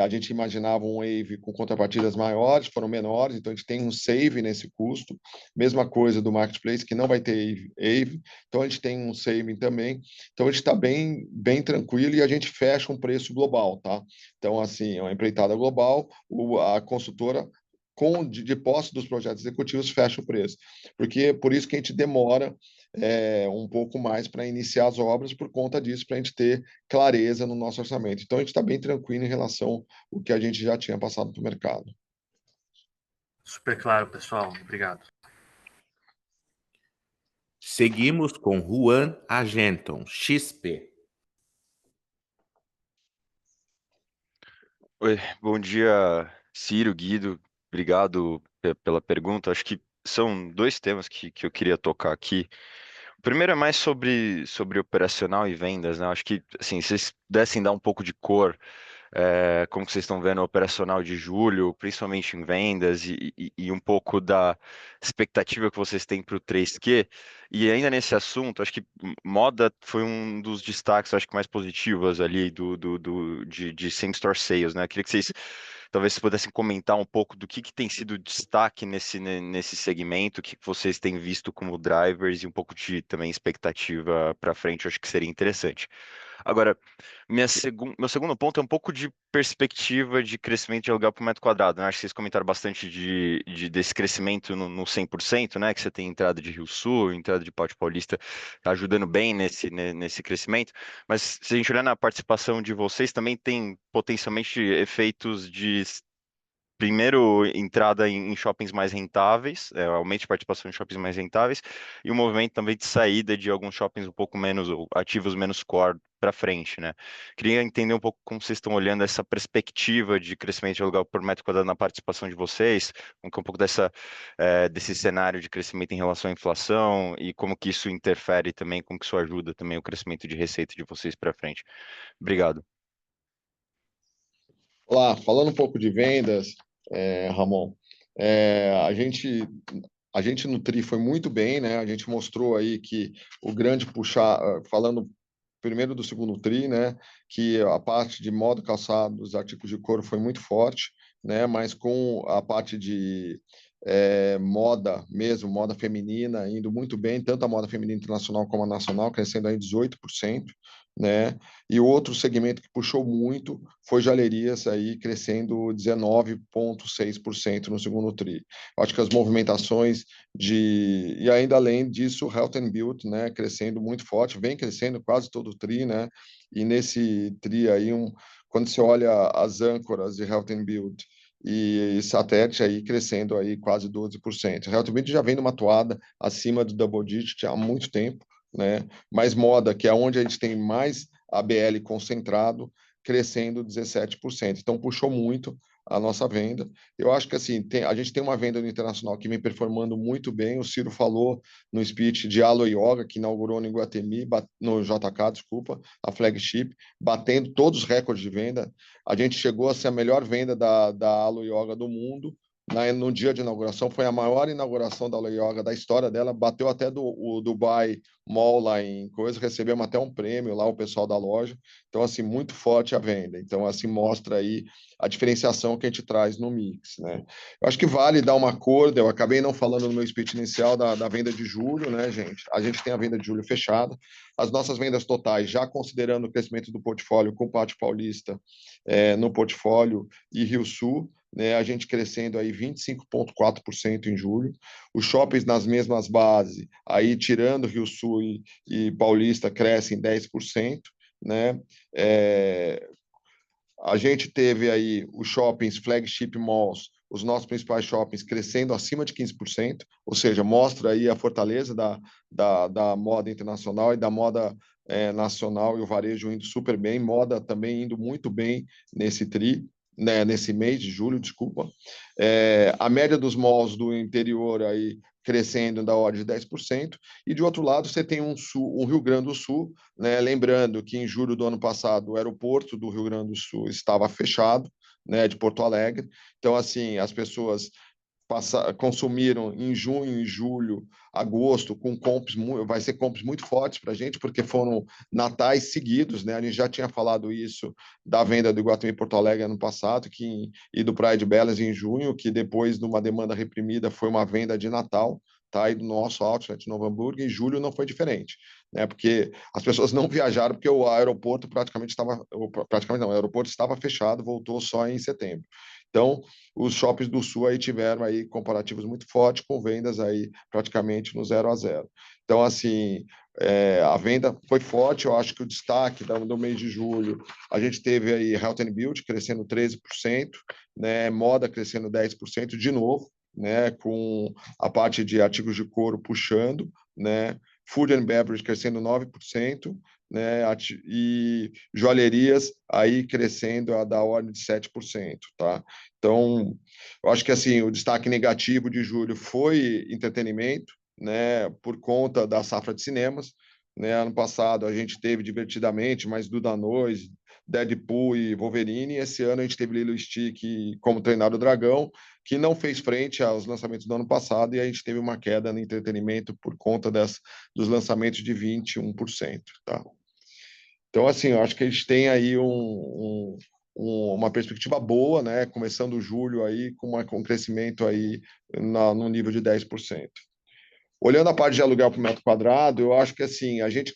a gente imaginava um wave com contrapartidas maiores, foram menores, então a gente tem um save nesse custo. Mesma coisa do Marketplace, que não vai ter wave, então a gente tem um saving também. Então a gente está bem tranquilo e a gente fecha um preço global, tá? Então, assim, é uma empreitada global, a consultora de posse dos projetos executivos fecha o preço. Porque por isso que a gente demora um pouco mais para iniciar as obras, por conta disso, para a gente ter clareza no nosso orçamento. Então, a gente está bem tranquilo em relação ao que a gente já tinha passado para o mercado. Super claro, pessoal. Obrigado. Seguimos com Juan Agenton, XP. Oi, bom dia, Ciro, Guido. Obrigado pela pergunta. Acho que são dois temas que eu queria tocar aqui. O primeiro é mais sobre operacional e vendas, né? Acho que, assim, se vocês pudessem dar um pouco de cor, como que vocês estão vendo o operacional de julho, principalmente em vendas, e um pouco da expectativa que vocês têm para o 3Q. E ainda nesse assunto, acho que moda foi um dos destaques, acho que mais positivos ali de same-store sales, né? Eu queria que vocês talvez pudessem comentar um pouco do que tem sido destaque nesse segmento, o que vocês têm visto como drivers e um pouco de também expectativa para frente, eu acho que seria interessante. Agora, meu segundo ponto é um pouco de perspectiva de crescimento de aluguel por metro quadrado, né? Acho que vocês comentaram bastante desse crescimento no 100%, né? Que você tem entrada de Rio Sul, entrada de Pátio Paulista, tá ajudando bem nesse crescimento. Mas se a gente olhar na participação de vocês, também tem potencialmente efeitos de primeiro, entrada em shoppings mais rentáveis, aumento de participação em shoppings mais rentáveis, e o movimento também de saída de alguns shoppings um pouco menos ou ativos, menos core para frente, né? Queria entender um pouco como vocês estão olhando essa perspectiva de crescimento de aluguel por metro quadrado na participação de vocês, um pouco desse cenário de crescimento em relação à inflação e como que isso interfere também, como que isso ajuda também o crescimento de receita de vocês para frente. Obrigado. Olá, falando um pouco de vendas, Ramon, a gente no TRI foi muito bem, né? A gente mostrou aí que o grande puxar, falando primeiro do segundo TRI, né? Que a parte de moda, calçados, artigos de couro foi muito forte, né? Mas com a parte de moda mesmo, moda feminina, indo muito bem, tanto a moda feminina internacional como a nacional, crescendo aí 18%, né? E o outro segmento que puxou muito foi joalherias, aí crescendo 19,6% no segundo TRI. Acho que as movimentações e ainda além disso, Health and Beauty, né, crescendo muito forte, vem crescendo quase todo o TRI, né? E nesse TRI aí, quando você olha as âncoras de Health and Beauty e satélite aí crescendo aí quase 12%. Health and Beauty já vem numa toada acima do double digit há muito tempo, né? Mais moda, que é onde a gente tem mais ABL concentrado, crescendo 17%. Então, puxou muito a nossa venda. Eu acho que assim, a gente tem uma venda no internacional que vem performando muito bem. O Ciro falou no speech de Alo Yoga, que inaugurou no Iguatemi, no JK, desculpa, a flagship, batendo todos os recordes de venda. A gente chegou a ser a melhor venda da Alo Yoga do mundo. No dia de inauguração, foi a maior inauguração da Alo Yoga da história dela, bateu até o Dubai Mall lá em coisa, recebemos até um prêmio lá, o pessoal da loja. Então, assim, muito forte a venda. Então, assim, mostra aí a diferenciação que a gente traz no mix, né? Eu acho que vale dar uma cor, eu acabei não falando no meu speech inicial da venda de julho, né, gente? A gente tem a venda de julho fechada. As nossas vendas totais, já considerando o crescimento do portfólio com Pátio Paulista no portfólio e Rio Sul, né, a gente crescendo aí 25,4% em julho. Os shoppings nas mesmas bases, aí tirando Rio Sul e Paulista, crescem 10%, né? A gente teve aí os shoppings, flagship malls, os nossos principais shoppings crescendo acima de 15%, ou seja, mostra aí a fortaleza da moda internacional e da moda nacional e o varejo indo super bem, moda também indo muito bem nesse né, nesse mês de julho, desculpa. A média dos malls do interior aí crescendo da ordem de 10%, e de outro lado você tem um Rio Grande do Sul, né? Lembrando que em julho do ano passado o aeroporto do Rio Grande do Sul estava fechado, né, de Porto Alegre. Então, assim, as pessoas consumiram em junho, em julho, agosto, com compras, vai ser compras muito fortes para a gente, porque foram natais seguidos, né? A gente já tinha falado isso da venda do Iguatemi Porto Alegre ano passado, e do Praia de Belas em junho, que depois de uma demanda reprimida foi uma venda de Natal, tá? E do nosso outlet Novo Hamburgo, em julho não foi diferente, né? Porque as pessoas não viajaram porque o aeroporto praticamente não, o aeroporto estava fechado, voltou só em setembro. Então, os shoppings do Sul aí tiveram aí comparativos muito fortes, com vendas aí praticamente no 0 a 0. Então, assim, a venda foi forte. Eu acho que o destaque do mês de julho, a gente teve aí Health and Beauty crescendo 13%, né, moda crescendo 10% de novo, né, com a parte de artigos de couro puxando, né, Food and Beverage crescendo 9%, né, e joalherias aí crescendo da ordem de 7%, tá? Então, eu acho que assim, o destaque negativo de julho foi entretenimento, né, por conta da safra de cinemas, né? Ano passado a gente teve Divertidamente, mais Duda Noite, Deadpool e Wolverine. Esse ano a gente teve Lilo e Stick Como Treinar o Dragão, que não fez frente aos lançamentos do ano passado, e a gente teve uma queda no entretenimento por conta dos lançamentos de 21%, tá? Então, assim, eu acho que a gente tem aí uma perspectiva boa, né? Começando julho aí com um crescimento aí no nível de 10%. Olhando a parte de aluguel por metro quadrado, eu acho que assim, a gente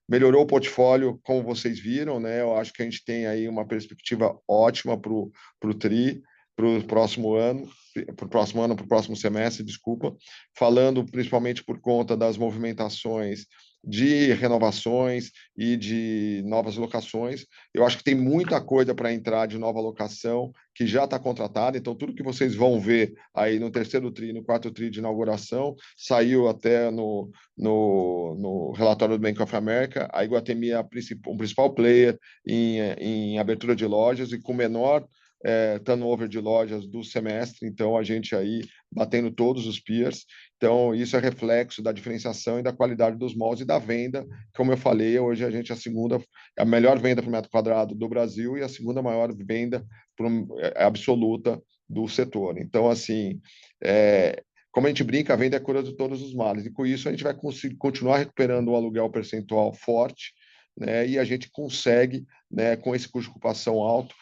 melhorou o portfólio, como vocês viram, né? Eu acho que a gente tem aí uma perspectiva ótima para o TRI, para o próximo ano, para o próximo semestre, desculpa, falando principalmente por conta das movimentações de renovações e de novas locações. Eu acho que tem muita coisa para entrar de nova locação que já está contratada, então tudo que vocês vão ver aí no terceiro TRI, no quarto TRI de inauguração, saiu até no relatório do Bank of America. A Iguatemi é o principal player em abertura de lojas e com menor turnover de lojas do semestre, então a gente aí batendo todos os peers. Então, isso é reflexo da diferenciação e da qualidade dos malls e da venda. Como eu falei, hoje a gente é a melhor venda por metro quadrado do Brasil e a segunda maior venda absoluta do setor. Então, assim, como a gente brinca, a venda é a cura de todos os males. E com isso a gente vai conseguir continuar recuperando o aluguel percentual forte, né? E a gente consegue, né, com esse custo de ocupação alto,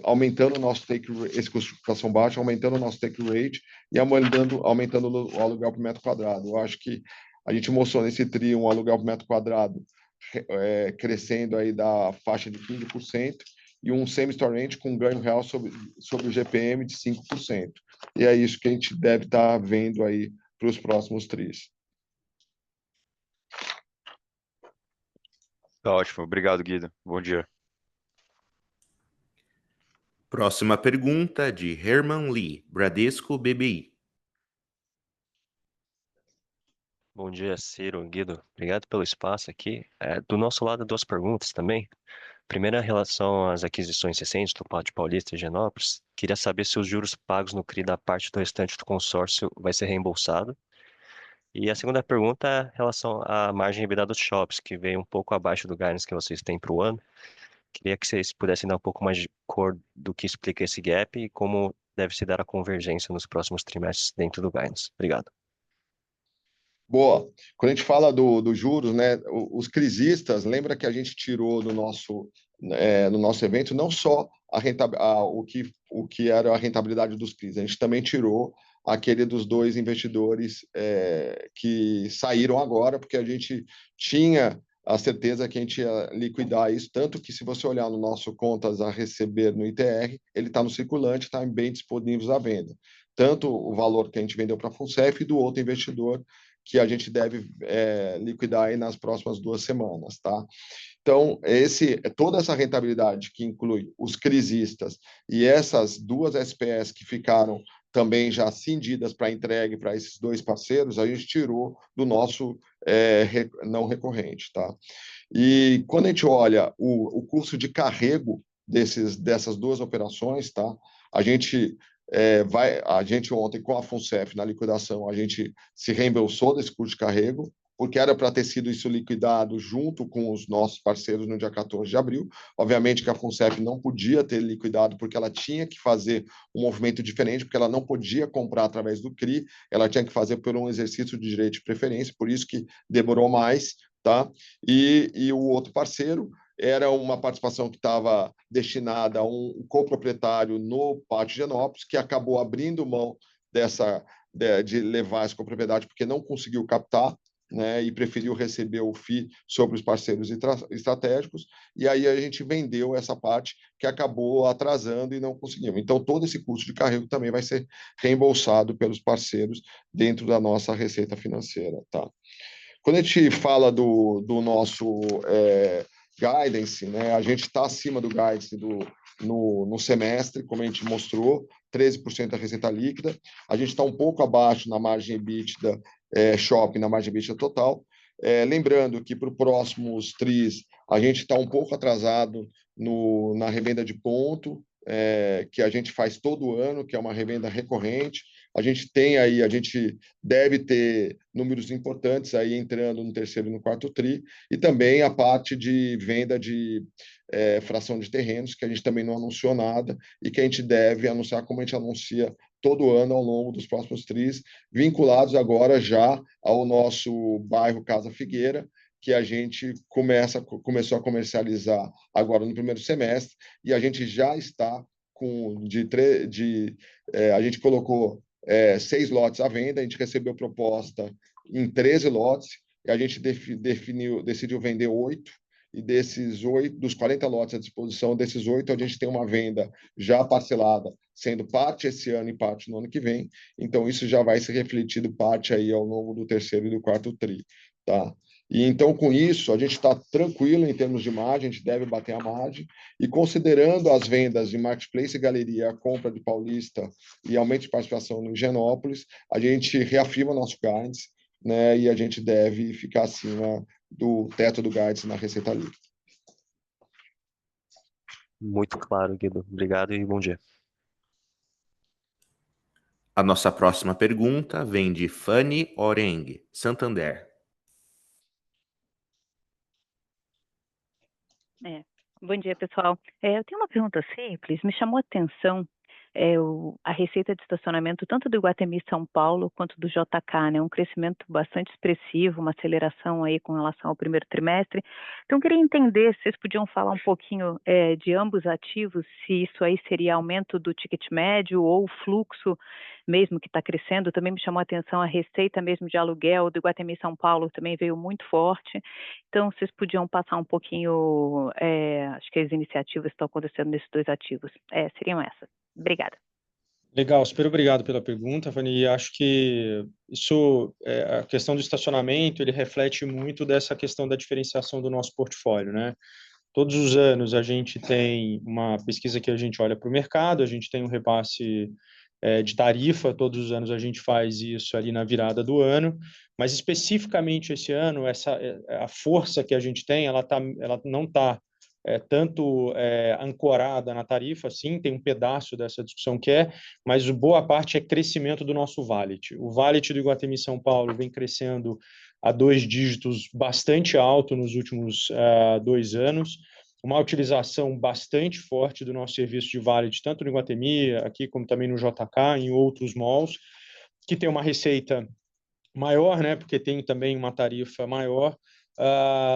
aumentando o nosso take rate, esse custo de ocupação baixo, aumentando o nosso take rate e aumentando o aluguel por metro quadrado. Eu acho que a gente mostrou nesse trio um aluguel por metro quadrado crescendo aí da faixa de 15% e um same-store rent com ganho real sobre o GPM de 5%. E é isso que a gente deve estar vendo aí para os próximos tris. Tá ótimo, obrigado, Guido. Bom dia. Próxima pergunta de Herman Lee, Bradesco BBI. Bom dia, Ciro, Guido. Obrigado pelo espaço aqui. Do nosso lado, duas perguntas também. Primeiro, em relação às aquisições recentes do Pátio Paulista e Higienópolis, queria saber se os juros pagos no CRI da parte do restante do consórcio vai ser reembolsado. E a segunda pergunta é em relação à margem EBITDA dos shops, que veio um pouco abaixo do guidance que vocês têm para o ano. Queria que vocês pudessem dar um pouco mais de cor do que explica esse gap e como deve se dar a convergência nos próximos trimestres dentro do guidance. Obrigado. Boa. Quando a gente fala dos juros, né, os crisistas, lembra que a gente tirou no nosso evento não só o que era a rentabilidade dos CRIs, a gente também tirou aquele dos dois investidores que saíram agora, porque a gente tinha a certeza que a gente ia liquidar isso, tanto que se você olhar no nosso contas a receber no ITR, ele está no circulante, está em bem disponíveis à venda. Tanto o valor que a gente vendeu para a FUNCEF e do outro investidor, que a gente deve liquidar aí nas próximas 2 semanas, tá? Então, toda essa rentabilidade que inclui os crisistas e essas 2 SPS que ficaram também já cindidas para entregue para esses 2 parceiros, a gente tirou do nosso não recorrente, tá? E quando a gente olha o custo de carrego dessas 2 operações, tá? A gente ontem, com a FUNCEF, na liquidação, a gente se reembolsou desse custo de carrego, porque era para ter sido isso liquidado junto com os nossos parceiros no dia 14 de abril. Obviamente que a FUNCEF não podia ter liquidado, porque ela tinha que fazer um movimento diferente, porque ela não podia comprar através do CRI, ela tinha que fazer por um exercício de direito de preferência, por isso que demorou mais, tá? E o outro parceiro era uma participação que estava destinada a um coproprietário no Pátio Higienópolis, que acabou abrindo mão de levar essa copropriedade porque não conseguiu captar, né, e preferiu receber o FII sobre os parceiros estratégicos, e aí a gente vendeu essa parte que acabou atrasando e não conseguimos. Então, todo esse custo de carrego também vai ser reembolsado pelos parceiros dentro da nossa receita financeira, tá? Quando a gente fala do nosso guidance, né, a gente está acima do guidance no semestre, como a gente mostrou, 13% da receita líquida. A gente está um pouco abaixo na margem EBITDA shopping, na margem EBITDA total. Lembrando que para os próximos TRIs, a gente está um pouco atrasado na revenda de ponto, que a gente faz todo ano, que é uma revenda recorrente. A gente deve ter números importantes aí entrando no terceiro e no quarto TRI, e também a parte de venda de fração de terrenos, que a gente também não anunciou nada, e que a gente deve anunciar como a gente anuncia todo ano ao longo dos próximos TRIs, vinculados agora já ao nosso bairro Casa Figueira, que a gente começou a comercializar agora no primeiro semestre, e a gente já está a gente colocou 6 lotes à venda, a gente recebeu proposta em 13 lotes, e a gente decidiu vender 8, e dos 40 lotes à disposição, desses 8, a gente tem uma venda já parcelada, sendo parte esse ano e parte no ano que vem, então isso já vai ser refletido parte aí ao longo do terceiro e do quarto TRI, tá? E então, com isso, a gente está tranquilo em termos de margem, a gente deve bater a margem, e considerando as vendas de Marketplace e Galeria, a compra de Paulista e aumento de participação no Higienópolis, a gente reafirma nosso guidance, né, e a gente deve ficar acima do teto do guidance na receita líquida. Muito claro, Guido. Obrigado e bom dia. A nossa próxima pergunta vem de Fanny Oreng, Santander. Bom dia, pessoal. Eu tenho uma pergunta simples. Me chamou a atenção a receita de estacionamento tanto do Iguatemi São Paulo quanto do JK, né? Um crescimento bastante expressivo, uma aceleração aí com relação ao primeiro trimestre. Então, eu queria entender se vocês podiam falar um pouquinho de ambos ativos, se isso aí seria aumento do ticket médio ou o fluxo mesmo que está crescendo. Também me chamou a atenção a receita mesmo de aluguel do Iguatemi São Paulo, também veio muito forte. Então, vocês podiam passar um pouquinho, acho que as iniciativas que estão acontecendo nesses 2 ativos. Seriam essas. Obrigada. Legal, super obrigado pela pergunta, Fanny. E acho que a questão do estacionamento, ele reflete muito dessa questão da diferenciação do nosso portfólio, né? Todos os anos a gente tem uma pesquisa que a gente olha para o mercado, a gente tem um repasse de tarifa, todos os anos a gente faz isso ali na virada do ano, mas especificamente esse ano, a força que a gente tem, ela não está tanto ancorada na tarifa, sim, tem um pedaço dessa discussão que mas boa parte é crescimento do nosso valet. O valet do Iguatemi São Paulo vem crescendo a 2 dígitos bastante alto nos últimos 2 anos, uma utilização bastante forte do nosso serviço de valet, tanto no Iguatemi, aqui como também no JK, em outros malls, que tem uma receita maior, né, porque tem também uma tarifa maior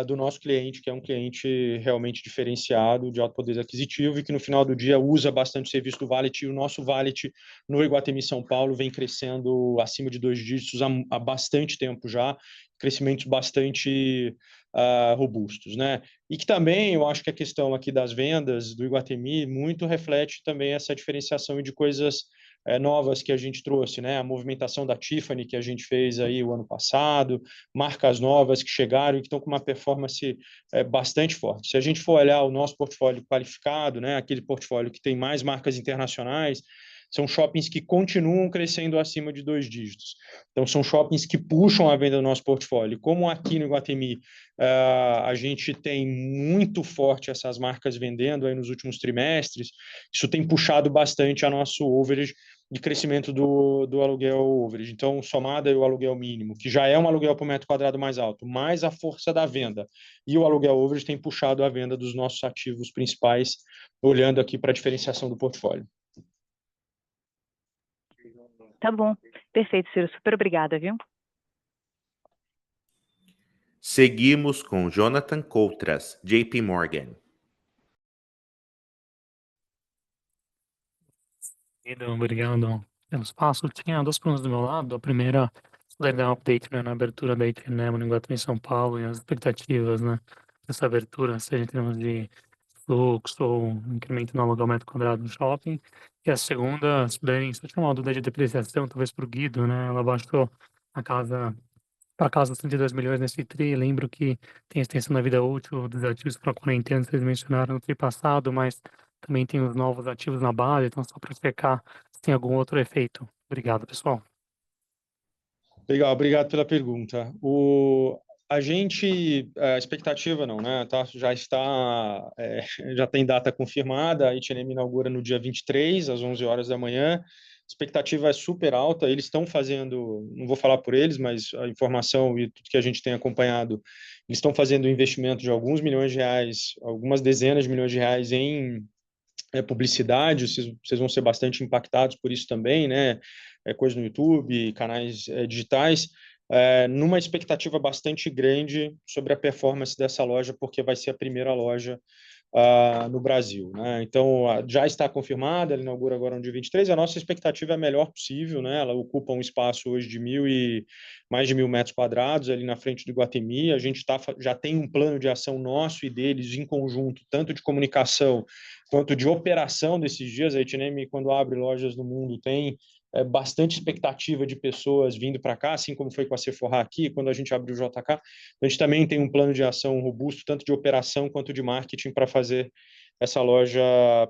do nosso cliente, que é um cliente realmente diferenciado, de alto poder aquisitivo e que no final do dia usa bastante o serviço do valet, e o nosso valet no Iguatemi São Paulo vem crescendo acima de 2 dígitos há bastante tempo já, crescimentos bastante robustos, né? E que também eu acho que a questão aqui das vendas do Iguatemi muito reflete também essa diferenciação de coisas novas que a gente trouxe, né? A movimentação da Tiffany que a gente fez aí o ano passado, marcas novas que chegaram e que estão com uma performance bastante forte. Se a gente for olhar o nosso portfólio qualificado, né? Aquele portfólio que tem mais marcas internacionais, são shoppings que continuam crescendo acima de 2 dígitos. Então, são shoppings que puxam a venda do nosso portfólio. Como aqui no Iguatemi, a gente tem muito forte essas marcas vendendo aí nos últimos trimestres, isso tem puxado bastante a nosso overage de crescimento do aluguel overage. Então, somado aí o aluguel mínimo, que já é um aluguel por metro quadrado mais alto, mais a força da venda, e o aluguel overage tem puxado a venda dos nossos ativos principais, olhando aqui para a diferenciação do portfólio. Tá bom, perfeito, Ciro, super obrigada, viu? Seguimos com Jonathan Coutras, JP Morgan. Obrigado pelo espaço. Tinha 2 perguntas do meu lado. A primeira, se puder dar um update, né, na abertura da H&M no Iguatemi São Paulo e as expectativas, né, dessa abertura, seja em termos de fluxo ou incremento no aluguel metro quadrado no shopping. E a segunda, se puderem só tirar uma dúvida de depreciação, talvez para o Guido, né, ela baixou a casa para casa dos 32 milhões nesse TRI. Lembro que tem extensão da vida útil dos ativos para 40 anos, vocês mencionaram no TRI passado, mas também tem os novos ativos na base, então só para checar se tem algum outro efeito. Obrigado, pessoal. Legal, obrigado pela pergunta. A gente, a expectativa não, né? Tá, já está, já tem data confirmada, a H&M inaugura no dia 23, às 11 horas da manhã. A expectativa é super alta, eles estão fazendo, não vou falar por eles, mas a informação e tudo que a gente tem acompanhado, eles estão fazendo um investimento de alguns milhões de reais, algumas dezenas de milhões de reais em publicidade, vocês vão ser bastante impactados por isso também, né? Coisa no YouTube, canais digitais, numa expectativa bastante grande sobre a performance dessa loja, porque vai ser a primeira loja no Brasil, né? Então, já está confirmada, ela inaugura agora no dia 23, a nossa expectativa é a melhor possível, né? Ela ocupa um espaço hoje de mais de 1.000 metros quadrados ali na frente do Iguatemi, a gente já tem um plano de ação nosso e deles em conjunto, tanto de comunicação quanto de operação desses dias. A H&M, quando abre lojas no mundo, tem bastante expectativa de pessoas vindo para cá, assim como foi com a Sephora aqui, quando a gente abriu o JK. A gente também tem um plano de ação robusto, tanto de operação quanto de marketing, para fazer essa loja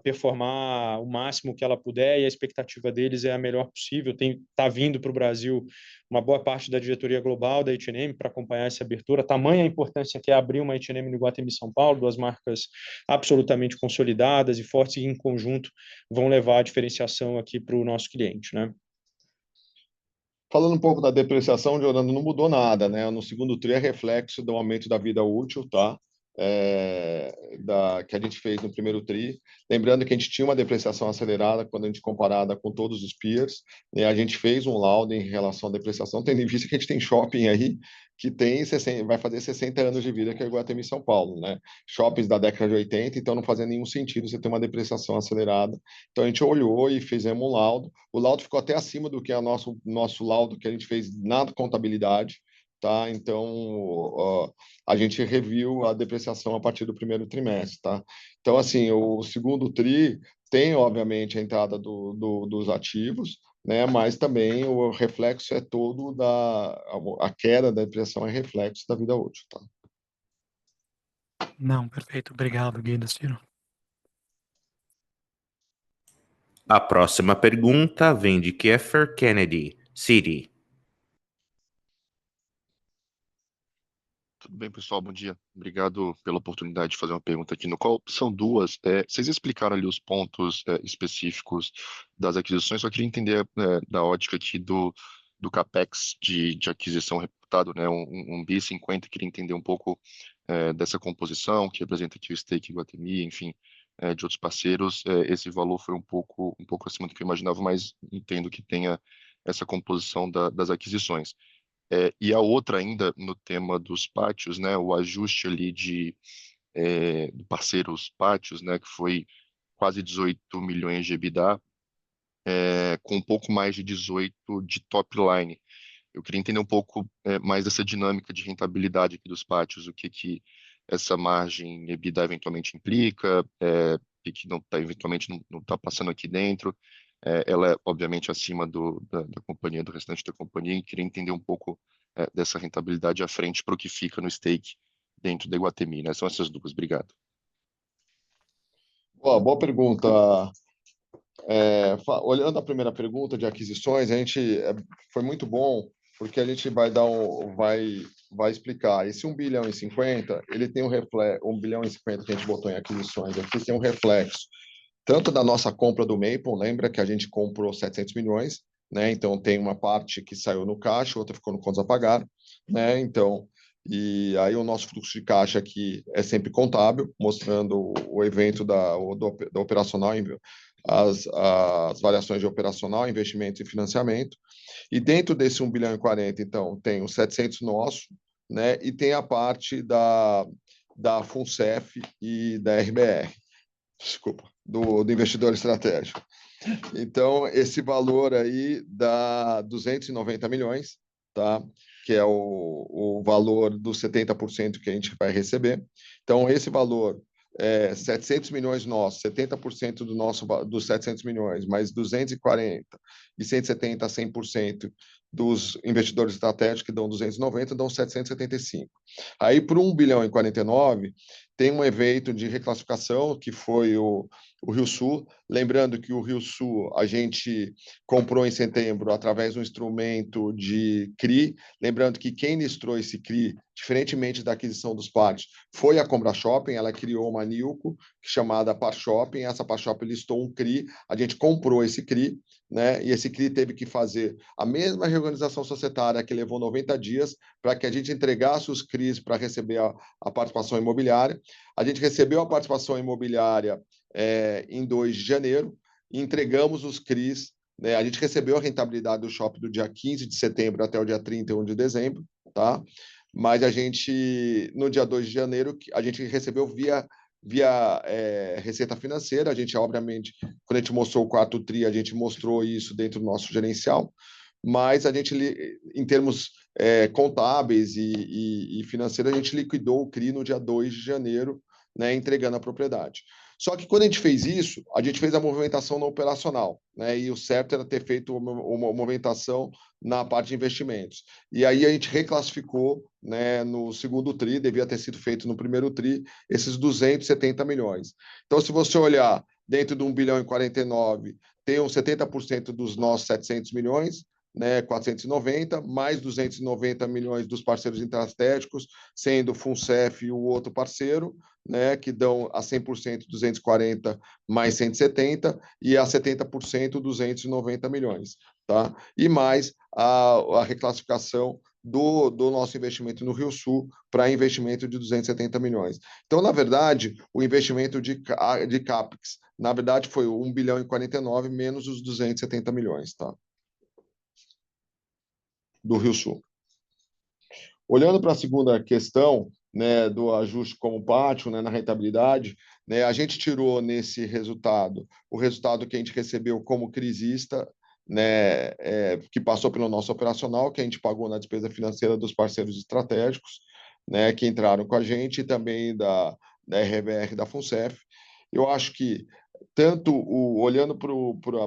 performar o máximo que ela puder, e a expectativa deles é a melhor possível. Está vindo para o Brasil uma boa parte da diretoria global da H&M para acompanhar essa abertura. Tamanha a importância que é abrir uma H&M no Iguatemi São Paulo, 2 marcas absolutamente consolidadas e fortes, e em conjunto vão levar a diferenciação aqui para o nosso cliente, né? Falando um pouco da depreciação, Leonardo, não mudou nada, né? No segundo TRI é reflexo do aumento da vida útil, tá? Que a gente fez no primeiro TRI. Lembrando que a gente tinha uma depreciação acelerada quando a gente comparada com todos os peers, né? A gente fez um laudo em relação à depreciação, tendo em vista que a gente tem shopping aí que vai fazer 60 anos de vida, que é o Iguatemi São Paulo, né? Shoppings da década de 80, então não fazia nenhum sentido você ter uma depreciação acelerada. Então a gente olhou e fizemos um laudo. O laudo ficou até acima do que é o nosso laudo que a gente fez na contabilidade, tá? Então, a gente reviu a depreciação a partir do primeiro trimestre, tá? Então, assim, o segundo TRI tem, obviamente, a entrada dos ativos, né? Mas também o reflexo é todo a queda da depreciação é reflexo da vida útil, tá? Não, perfeito. Obrigado, Guido, Ciro. A próxima pergunta vem de Kiefer Kennedy, Citi. Tudo bem, pessoal? Bom dia. Obrigado pela oportunidade de fazer uma pergunta aqui, no qual são duas. Vocês explicaram ali os pontos específicos das aquisições, só queria entender da ótica aqui do CAPEX de aquisição reportado, né? Um bi 50, queria entender um pouco dessa composição, que representa aqui o stake Iguatemi, enfim, de outros parceiros. Esse valor foi um pouco acima do que eu imaginava, mas entendo que tenha essa composição das aquisições. E a outra ainda no tema dos pátios, né, o ajuste ali do parceiros pátios, né, que foi quase 18 milhões de EBITDA, com um pouco mais de 18 de top line. Eu queria entender um pouco mais dessa dinâmica de rentabilidade aqui dos pátios, o que essa margem EBITDA eventualmente implica, o que não tá, eventualmente não está passando aqui dentro. Ela é, obviamente, acima da companhia, do restante da companhia, e queria entender um pouco dessa rentabilidade à frente para o que fica no stake dentro da Iguatemi, né? São essas duas. Obrigado. Boa pergunta. Olhando a primeira pergunta de aquisições, foi muito bom, porque a gente vai explicar. Esse 1 bilhão e 50, ele tem 1 bilhão e 50 que a gente botou em aquisições aqui, tem um reflexo tanto da nossa compra do Maple, lembra que a gente comprou 700 milhões, né? Então tem uma parte que saiu no caixa, outra ficou no contas a pagar, né? Então, e aí o nosso fluxo de caixa aqui é sempre contábil, mostrando o evento da operacional, as variações de operacional, investimento e financiamento. E dentro desse 1 bilhão e 40, então, tem os 700 nosso, né? E tem a parte da FUNCEF e da RBR. Desculpa, do investidor estratégico. Então, esse valor aí dá 290 milhões, tá? Que é o valor dos 70% que a gente vai receber. Então, esse valor 700 milhões nossos, 70% dos 700 milhões, mais 240 e 170 a 100% dos investidores estratégicos, que dão 290, dão 775. Aí, para 1 bilhão e 49, tem um evento de reclassificação, que foi o Rio Sul. Lembrando que o Rio Sul a gente comprou em setembro através de um instrumento de CRI. Lembrando que quem listrou esse CRI, diferentemente da aquisição dos parques, foi a Combra Shopping. Ela criou uma NILCO chamada Par Shopping. Essa Par Shopping listou um CRI, a gente comprou esse CRI, né? E esse CRI teve que fazer a mesma reorganização societária, que levou 90 dias para que a gente entregasse os CRIs para receber a participação imobiliária. A gente recebeu a participação imobiliária em 2 de janeiro, e entregamos os CRIs, né? A gente recebeu a rentabilidade do shopping do dia 15 de setembro até o dia 31 de dezembro, tá? Mas a gente, no dia 2 de janeiro, a gente recebeu via receita financeira. A gente, obviamente, quando a gente mostrou o quarto TRI, a gente mostrou isso dentro do nosso gerencial, mas a gente, em termos contábeis e financeiros, a gente liquidou o CRI no dia 2 de janeiro, né, entregando a propriedade. Só que quando a gente fez isso, a gente fez a movimentação no operacional, né? E o certo era ter feito uma movimentação na parte de investimentos. E aí a gente reclassificou, né, no segundo TRI, devia ter sido feito no primeiro TRI, esses 270 milhões. Então, se você olhar dentro de 1 bilhão e 49, tem uns 70% dos nossos 700 milhões, né, 490, mais 290 milhões dos parceiros estratégicos, sendo o FUNCEF e o outro parceiro, né, que dão a 100% 240 mais 170, e a 70% 290 milhões. Tá? E mais a reclassificação do nosso investimento no Rio Sul para investimento de 270 milhões. Então, na verdade, o investimento de CAPEX, na verdade, foi 1 bilhão e 49 menos os 270 milhões. Tá? Do Rio Sul. Olhando para a segunda questão, né, do ajuste como pátio, né, na rentabilidade, né, a gente tirou nesse resultado o resultado que a gente recebeu como crisista, né, que passou pelo nosso operacional, que a gente pagou na despesa financeira dos parceiros estratégicos, né, que entraram com a gente, e também da RBR da FUNCEF. Eu acho que, tanto olhando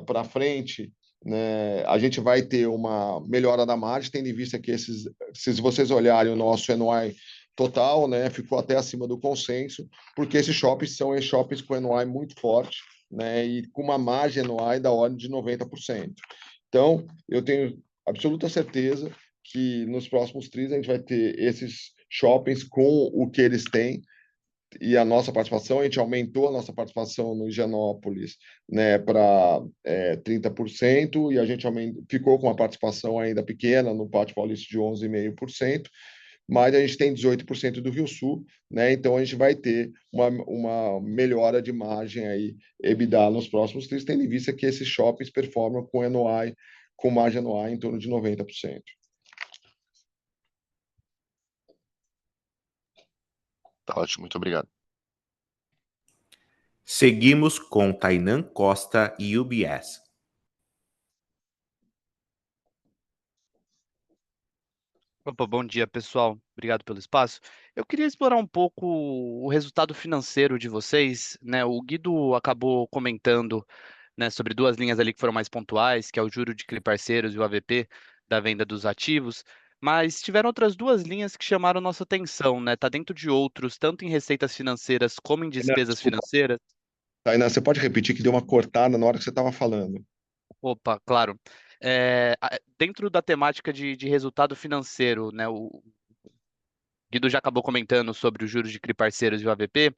para frente, né, a gente vai ter uma melhora da margem, tendo em vista que se vocês olharem o nosso NOI total, né, ficou até acima do consenso, porque esses shoppings são shoppings com NOI muito forte, né, e com uma margem NOI da ordem de 90%. Então, eu tenho absoluta certeza que nos próximos trimestres a gente vai ter esses shoppings com o que eles têm e a nossa participação. A gente aumentou a nossa participação no Higienópolis, né, para 30%, e a gente ficou com uma participação ainda pequena no Pátio Paulista de 11,5%, mas a gente tem 18% do Rio Sul, né? Então a gente vai ter uma melhora de margem aí, EBITDA, nos próximos trimestres, tendo em vista que esses shoppings performam com NOI, com margem NOI em torno de 90%. Tá ótimo, muito obrigado. Seguimos com Tainan Costa e UBS. Opa, bom dia, pessoal. Obrigado pelo espaço. Eu queria explorar um pouco o resultado financeiro de vocês, né? O Guido acabou comentando, né, sobre duas linhas ali que foram mais pontuais, que é o juro de CRI Parceiros e o AVP da venda dos ativos, mas tiveram outras duas linhas que chamaram nossa atenção, né? Tá dentro de outros, tanto em receitas financeiras como em despesas Desculpa, financeiras. Tainá, você pode repetir que deu uma cortada na hora que você estava falando? Opa, claro. Dentro da temática de resultado financeiro, né? O Guido já acabou comentando sobre os juros de CRI Parceiros e o AVP,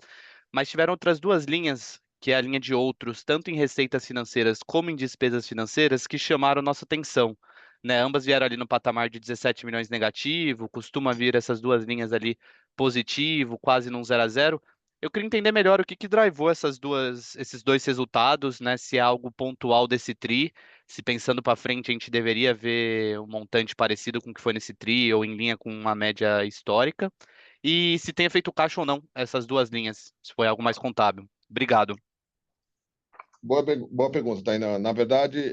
mas tiveram outras duas linhas, que é a linha de outros, tanto em receitas financeiras como em despesas financeiras, que chamaram nossa atenção, né? Ambas vieram ali no patamar de 17 milhões negativo, costuma vir essas duas linhas ali positivo, quase num 0 a 0. Eu queria entender melhor o que drivou esses dois resultados, né? Se é algo pontual desse tri, se pensando para frente a gente deveria ver um montante parecido com o que foi nesse tri ou em linha com uma média histórica. E se tem efeito caixa ou não, essas duas linhas, se foi algo mais contábil. Obrigado. Boa pergunta, Tainá. Na verdade,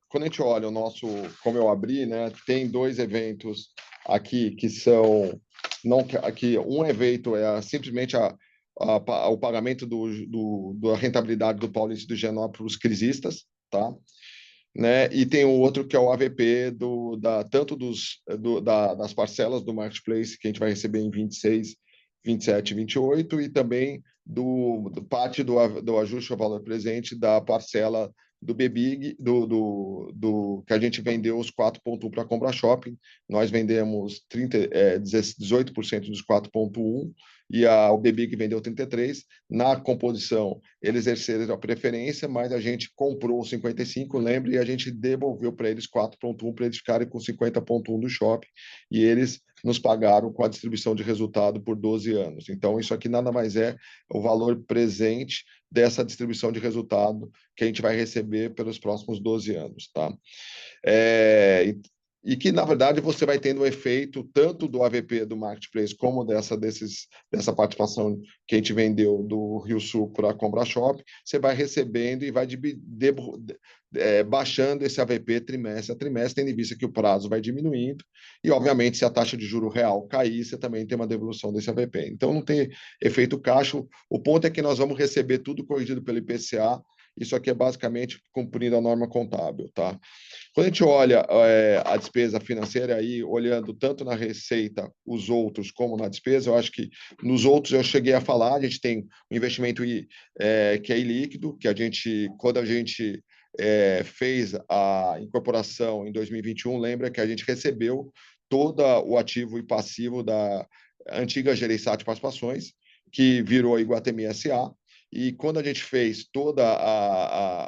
quando a gente olha o nosso, como eu abri, né, tem dois eventos aqui que são, não, aqui um evento é simplesmente o pagamento da rentabilidade do Paulista e do Higienópolis para os crisistas, tá? Né? E tem o outro que é o AVP tanto das parcelas do Marketplace que a gente vai receber em 26, 27 e 28, e também parte do ajuste ao valor presente da parcela do BBIG, que a gente vendeu os 4.1 para a Compra Shopping. Nós vendemos 18% dos 4.1 e o BBIG vendeu 33%. Na composição, eles exerceram a preferência, mas a gente comprou 55%, lembre, e a gente devolveu para eles 4.1 para eles ficarem com 50.1 do shopping, e eles nos pagaram com a distribuição de resultado por 12 anos. Então, isso aqui nada mais é o valor presente dessa distribuição de resultado que a gente vai receber pelos próximos 12 anos, tá? E que, na verdade, você vai tendo o efeito tanto do AVP do Marketplace como dessa participação que a gente vendeu do Rio Sul para a Compra Shop, você vai recebendo e vai baixando esse AVP trimestre a trimestre, tendo em vista que o prazo vai diminuindo, e, obviamente, se a taxa de juro real cair, você também tem uma devolução desse AVP. Então, não tem efeito caixa. O ponto é que nós vamos receber tudo corrigido pelo IPCA. Isso aqui é basicamente cumprindo a norma contábil, tá? Quando a gente olha a despesa financeira, aí, olhando tanto na receita, os outros, como na despesa, eu acho que nos outros eu cheguei a falar, a gente tem um investimento que é ilíquido, que quando a gente fez a incorporação em 2021, lembra que a gente recebeu todo o ativo e passivo da antiga Gereissat Participações, que virou Iguatemi S.A., e quando a gente fez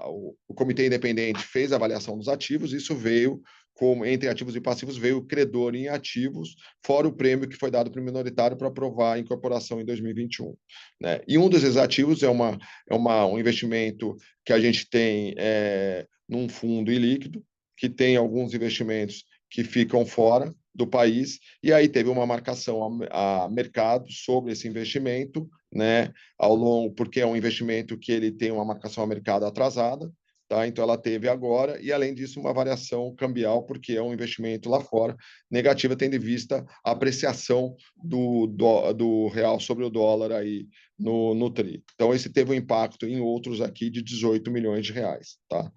o comitê independente fez a avaliação dos ativos, isso veio, entre ativos e passivos, veio o credor em ativos, fora o prêmio que foi dado para o minoritário para aprovar a incorporação em 2021. Né? E um desses ativos é um investimento que a gente tem num fundo ilíquido, que tem alguns investimentos que ficam fora do país, e aí teve uma marcação a mercado sobre esse investimento, né, ao longo, porque é um investimento que ele tem uma marcação a mercado atrasada, tá? Então ela teve agora, e além disso uma variação cambial, porque é um investimento lá fora, negativa, tendo em vista a apreciação do real sobre o dólar aí no TRI. Então esse teve um impacto em outros aqui de 18 milhões de reais, tá?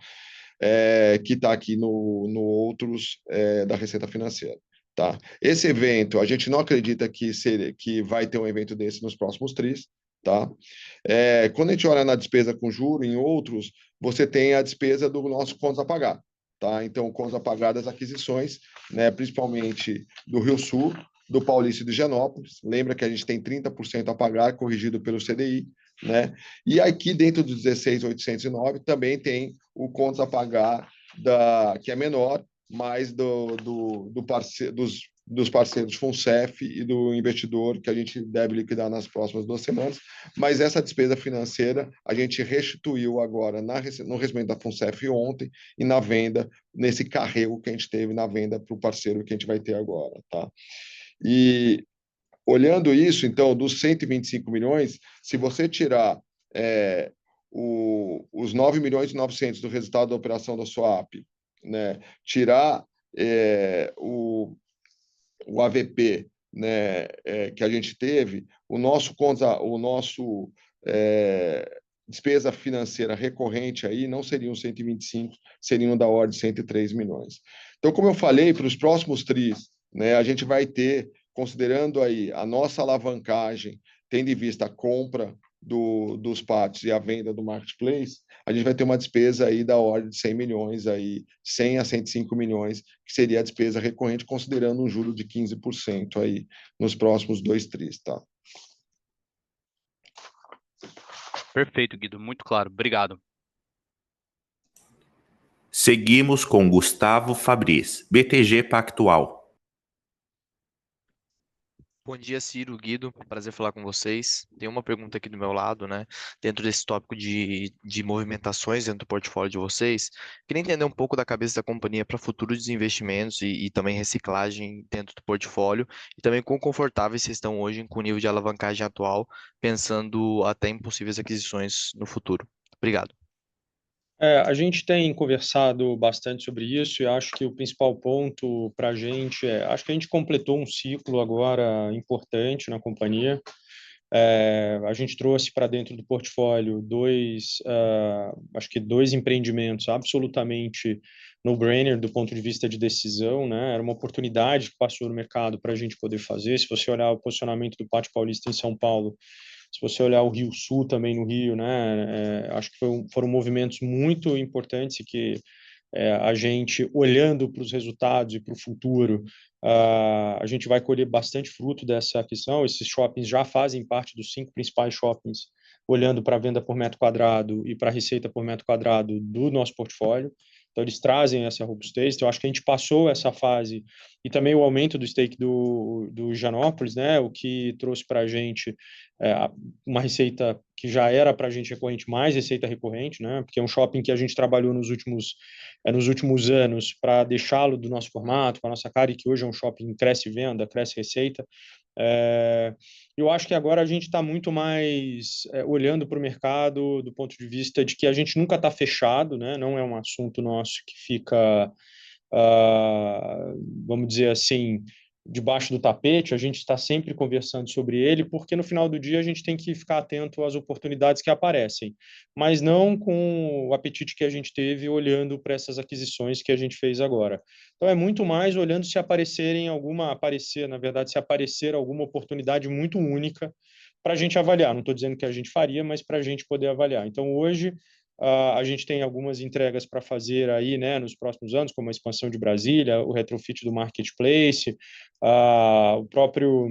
Que está aqui no outros da Receita Financeira. Tá? Esse evento, a gente não acredita que vai ter um evento desse nos próximos tris. Tá? Quando a gente olha na despesa com juro, em outros, você tem a despesa do nosso contas a pagar. Tá? Então, contas a pagar das aquisições, né, principalmente do Rio Sul, do Paulista e do Higienópolis. Lembra que a gente tem 30% a pagar, corrigido pelo CDI, né? E aqui dentro dos 16.809 também tem o contas a pagar que é menor, mais dos parceiros Funcef e do investidor, que a gente deve liquidar nas próximas 2 semanas, mas essa despesa financeira a gente restituiu agora no recebimento da Funcef ontem e na venda, nesse carrego que a gente teve na venda para o parceiro que a gente vai ter agora, tá? E olhando isso, então, dos 125 milhões, se você tirar os 9 milhões e 900 do resultado da operação da Swap, né, tirar o AVP, né, que a gente teve, o nosso despesa financeira recorrente aí não seriam 125, seriam da ordem de 103 milhões. Então, como eu falei, para os próximos tris, né, a gente vai ter, considerando aí a nossa alavancagem, tendo em vista a compra dos PATs e a venda do marketplace, a gente vai ter uma despesa aí da ordem de 100 milhões, aí, 100 a 105 milhões, que seria a despesa recorrente, considerando um juro de 15% aí nos próximos 2 tris, tá? Perfeito, Guido, muito claro. Obrigado. Seguimos com Gustavo Fabris, BTG Pactual. Bom dia, Ciro, Guido, prazer falar com vocês. Tem uma pergunta aqui do meu lado, né? Dentro desse tópico de movimentações dentro do portfólio de vocês, queria entender um pouco da cabeça da companhia para futuros investimentos e também reciclagem dentro do portfólio, e também quão confortáveis vocês estão hoje com o nível de alavancagem atual, pensando até em possíveis aquisições no futuro. Obrigado. A gente tem conversado bastante sobre isso e acho que o principal ponto para a gente acho que a gente completou um ciclo agora importante na companhia. A gente trouxe para dentro do portfólio acho que dois empreendimentos absolutamente no-brainer do ponto de vista de decisão, né? Era uma oportunidade que passou no mercado para a gente poder fazer. Se você olhar o posicionamento do Pátio Paulista em São Paulo, se você olhar o Rio Sul também no Rio, né? Acho que foram movimentos muito importantes e que a gente, olhando para os resultados e para o futuro, a gente vai colher bastante fruto dessa questão. Esses shoppings já fazem parte dos 5 principais shoppings, olhando para a venda por metro quadrado e para a receita por metro quadrado do nosso portfólio. Então, eles trazem essa robustez. Então, acho que a gente passou essa fase e também o aumento do stake do Higienópolis, né, o que trouxe para a gente uma receita que já era para a gente recorrente, mais receita recorrente, né, porque é um shopping que a gente trabalhou nos últimos anos para deixá-lo do nosso formato, com a nossa cara, e que hoje é um shopping que cresce venda, cresce receita. Eu acho que agora a gente está muito mais olhando para o mercado do ponto de vista de que a gente nunca está fechado, né? Não é um assunto nosso que fica, vamos dizer assim, debaixo do tapete. A gente está sempre conversando sobre ele, porque no final do dia a gente tem que ficar atento às oportunidades que aparecem, mas não com o apetite que a gente teve olhando para essas aquisições que a gente fez agora. Então é muito mais olhando se se aparecer alguma oportunidade muito única para a gente avaliar. Não estou dizendo que a gente faria, mas para a gente poder avaliar. Então hoje a gente tem algumas entregas para fazer aí, né, nos próximos anos, como a expansão de Brasília, o retrofit do Marketplace, o próprio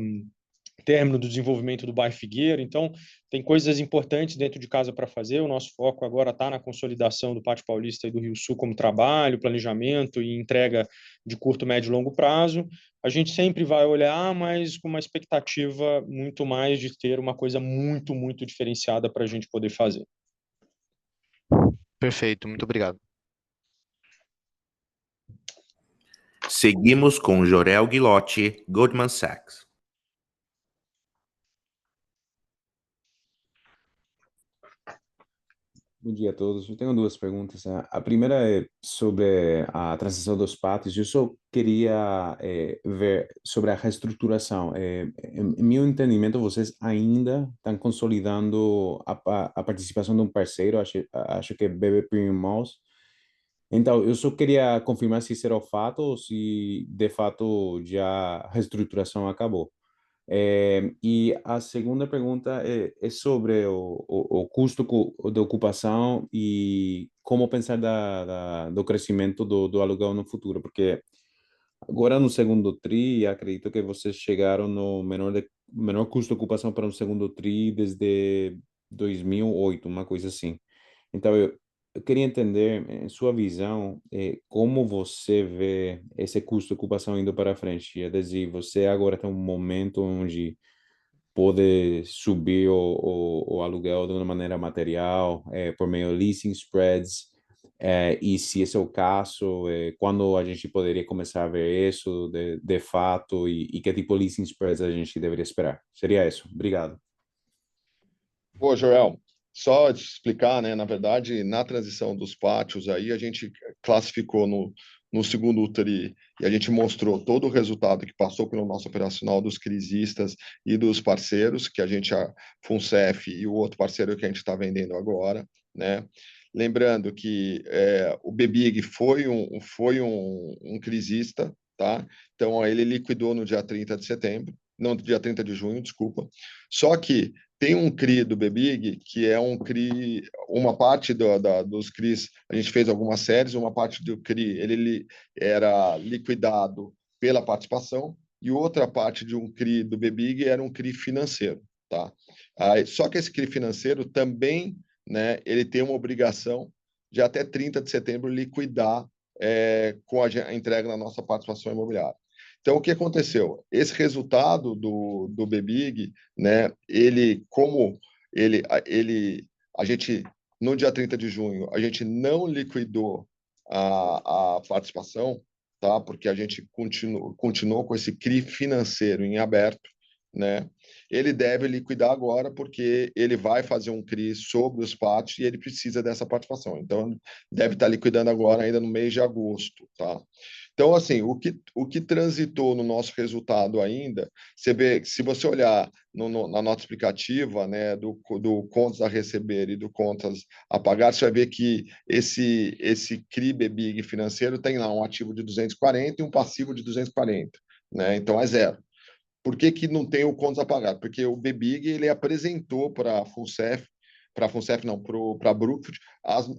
término do desenvolvimento do bairro Figueira. Então, tem coisas importantes dentro de casa para fazer. O nosso foco agora está na consolidação do Pátio Paulista e do Rio Sul como trabalho, planejamento e entrega de curto, médio e longo prazo. A gente sempre vai olhar, mas com uma expectativa muito mais de ter uma coisa muito, muito diferenciada para a gente poder fazer. Perfeito, muito obrigado. Seguimos com Jorel Guilotti, Goldman Sachs. Bom dia a todos. Eu tenho 2 perguntas. A primeira é sobre a transação dos pátios. Eu só queria ver sobre a reestruturação. Em meu entendimento, vocês ainda estão consolidando a participação de um parceiro, acho que é BB Premium Malls. Então, eu só queria confirmar se isso era o fato ou se, de fato, já a reestruturação acabou. E a segunda pergunta é sobre o custo de ocupação e como pensar do crescimento do aluguel no futuro, porque Agora no segundo TRI, acredito que vocês chegaram no menor custo de ocupação para um segundo TRI desde 2008, uma coisa assim. Então, eu queria entender, em sua visão, como você vê esse custo de ocupação indo para frente. É dizer, você agora tem um momento onde pode subir o aluguel de uma maneira material, por meio de leasing spreads, e se esse é o caso, quando a gente poderia começar a ver isso de fato e que tipo de leasing spreads a gente deveria esperar? Seria isso. Obrigado. Pô, Joel, só te explicar, né? Na verdade, na transição dos pátios aí, a gente classificou no segundo TRI e a gente mostrou todo o resultado que passou pelo nosso operacional dos crisistas e dos parceiros, que a FUNCEF e o outro parceiro que a gente está vendendo agora, né? Lembrando que o BBIG foi um crisista, tá? Então, ele liquidou no dia 30 de setembro, não, no dia 30 de junho, desculpa. Só que tem um CRI do BBIG, que é um CRI, uma parte dos CRIs, a gente fez algumas séries, uma parte do CRI, ele era liquidado pela participação, e outra parte de um CRI do BBIG era um CRI financeiro, tá? Só que esse CRI financeiro também, né, ele tem uma obrigação de até 30 de setembro liquidar com a entrega na nossa participação imobiliária. Então, o que aconteceu? Esse resultado do BBIG, né, a gente, no dia 30 de junho, a gente não liquidou a participação, tá? Porque a gente continuou com esse CRI financeiro em aberto, né? Ele deve liquidar agora porque ele vai fazer um CRI sobre os pátios e ele precisa dessa participação. Então, deve estar liquidando agora ainda no mês de agosto, tá? Então, assim, o que transitou no nosso resultado ainda, você vê, se você olhar na nota explicativa, né, do contas a receber e do contas a pagar, você vai ver que esse CRI BBIG financeiro tem lá um ativo de 240 e um passivo de 240, né? Então, é zero. Por que não tem o contas a pagar? Porque o BBIG ele apresentou para a FUNCEF não, para a Brookfield,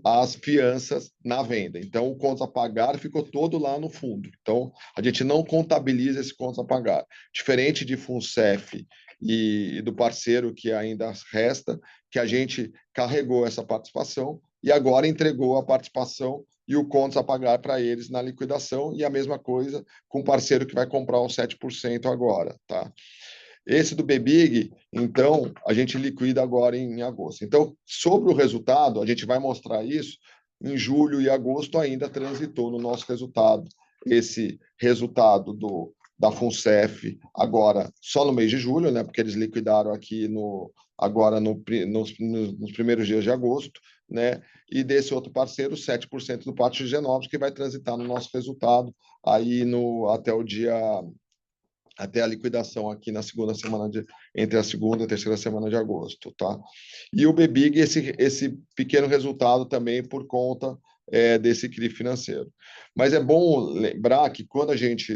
as fianças na venda. Então, o contas a pagar ficou todo lá no fundo. Então, a gente não contabiliza esse contas a pagar. Diferente de FUNCEF e do parceiro que ainda resta, que a gente carregou essa participação e agora entregou a participação e o contas a pagar para eles na liquidação, e a mesma coisa com o parceiro que vai comprar os 7% agora, tá? Esse do BBIG, então, a gente liquida agora em agosto. Então, sobre o resultado, a gente vai mostrar isso em julho e agosto, ainda transitou no nosso resultado. Esse resultado da FUNCEF agora só no mês de julho, né? Porque eles liquidaram aqui agora nos primeiros dias de agosto, né? E desse outro parceiro, 7% do Pátio de Higienópolis, que vai transitar no nosso resultado aí até a liquidação aqui na segunda semana entre a segunda e a terceira semana de agosto, tá? E o BBIG, esse pequeno resultado também por conta desse CRI financeiro. Mas é bom lembrar que quando a gente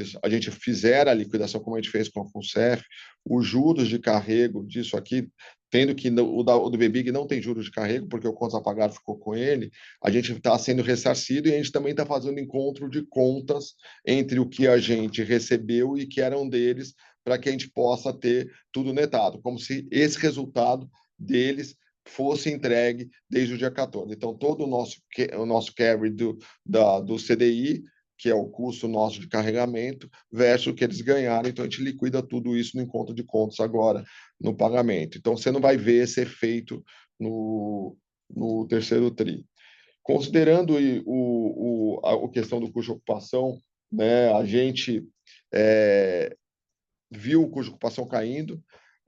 fizer a liquidação, como a gente fez com a FUNCEF, os juros de carrego disso aqui, tendo que o do BBIG não tem juros de carrego, porque o contas a pagar ficou com ele, a gente está sendo ressarcido e a gente também está fazendo encontro de contas entre o que a gente recebeu e que eram deles, para que a gente possa ter tudo netado, como se esse resultado deles fosse entregue desde o dia 14. Então, todo o nosso carry do CDI, que é o custo nosso de carregamento, versus o que eles ganharam. Então, a gente liquida tudo isso no encontro de contas agora, no pagamento. Então, você não vai ver esse efeito no terceiro TRI. Considerando a questão do custo de ocupação, né, a gente viu o custo de ocupação caindo.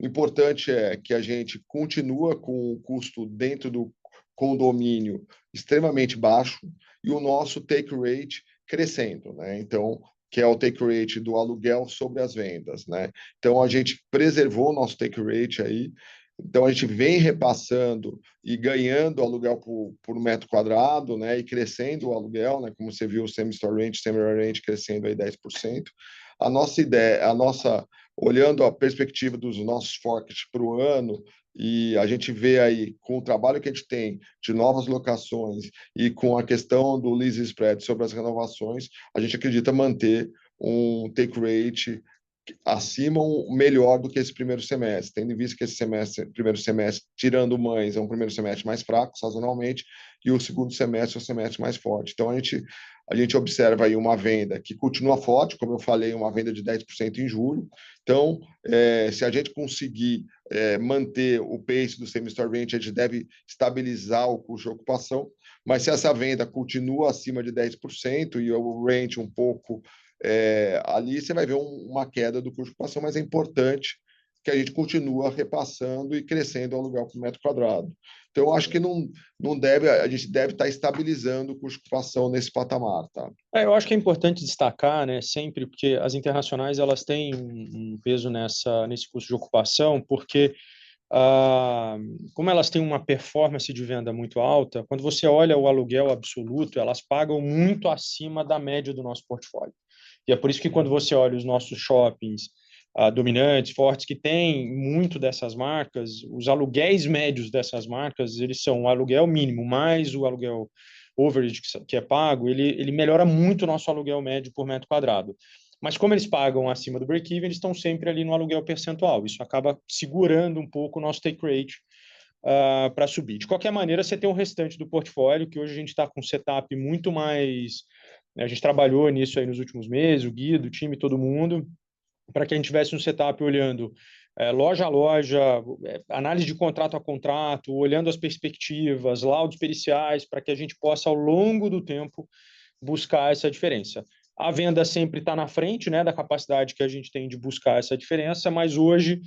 O importante é que a gente continua com o custo dentro do condomínio extremamente baixo e o nosso take rate crescendo, né? Então, que é o take rate do aluguel sobre as vendas, né? Então, a gente preservou o nosso take rate aí. Então, a gente vem repassando e ganhando aluguel por metro quadrado, né? E crescendo o aluguel, né? Como você viu, o semi-store rent, semi-rare rent crescendo aí 10%. A nossa ideia, olhando a perspectiva dos nossos forecasts para o ano, e a gente vê aí, com o trabalho que a gente tem de novas locações e com a questão do lease spread sobre as renovações, a gente acredita manter um take rate acima ou melhor do que esse primeiro semestre, tendo em vista que esse primeiro semestre, tirando mães, é um primeiro semestre mais fraco, sazonalmente, e o segundo semestre é o semestre mais forte. Então, a gente observa aí uma venda que continua forte, como eu falei, uma venda de 10% em julho. Então, se a gente conseguir manter o pace do same-store rent, a gente deve estabilizar o custo de ocupação, mas se essa venda continua acima de 10% e o rent um pouco ali, você vai ver uma queda do custo de ocupação, mas é importante que a gente continue repassando e crescendo o aluguel por metro quadrado. Então, eu acho que a gente deve estar estabilizando o custo de ocupação nesse patamar, tá? Eu acho que é importante destacar, né, sempre, porque as internacionais elas têm um peso nesse custo de ocupação, porque como elas têm uma performance de venda muito alta, quando você olha o aluguel absoluto, elas pagam muito acima da média do nosso portfólio. E é por isso que quando você olha os nossos shoppings dominantes, fortes, que têm muito dessas marcas, os aluguéis médios dessas marcas, eles são o aluguel mínimo mais o aluguel overage que é pago, ele melhora muito o nosso aluguel médio por metro quadrado. Mas como eles pagam acima do break-even, eles estão sempre ali no aluguel percentual. Isso acaba segurando um pouco o nosso take rate para subir. De qualquer maneira, você tem o restante do portfólio, que hoje a gente está com um setup muito mais... A gente trabalhou nisso aí nos últimos meses, o Guido, o time, todo mundo, para que a gente tivesse um setup olhando loja a loja, análise de contrato a contrato, olhando as perspectivas, laudos periciais, para que a gente possa, ao longo do tempo, buscar essa diferença. A venda sempre está na frente, né, da capacidade que a gente tem de buscar essa diferença, mas hoje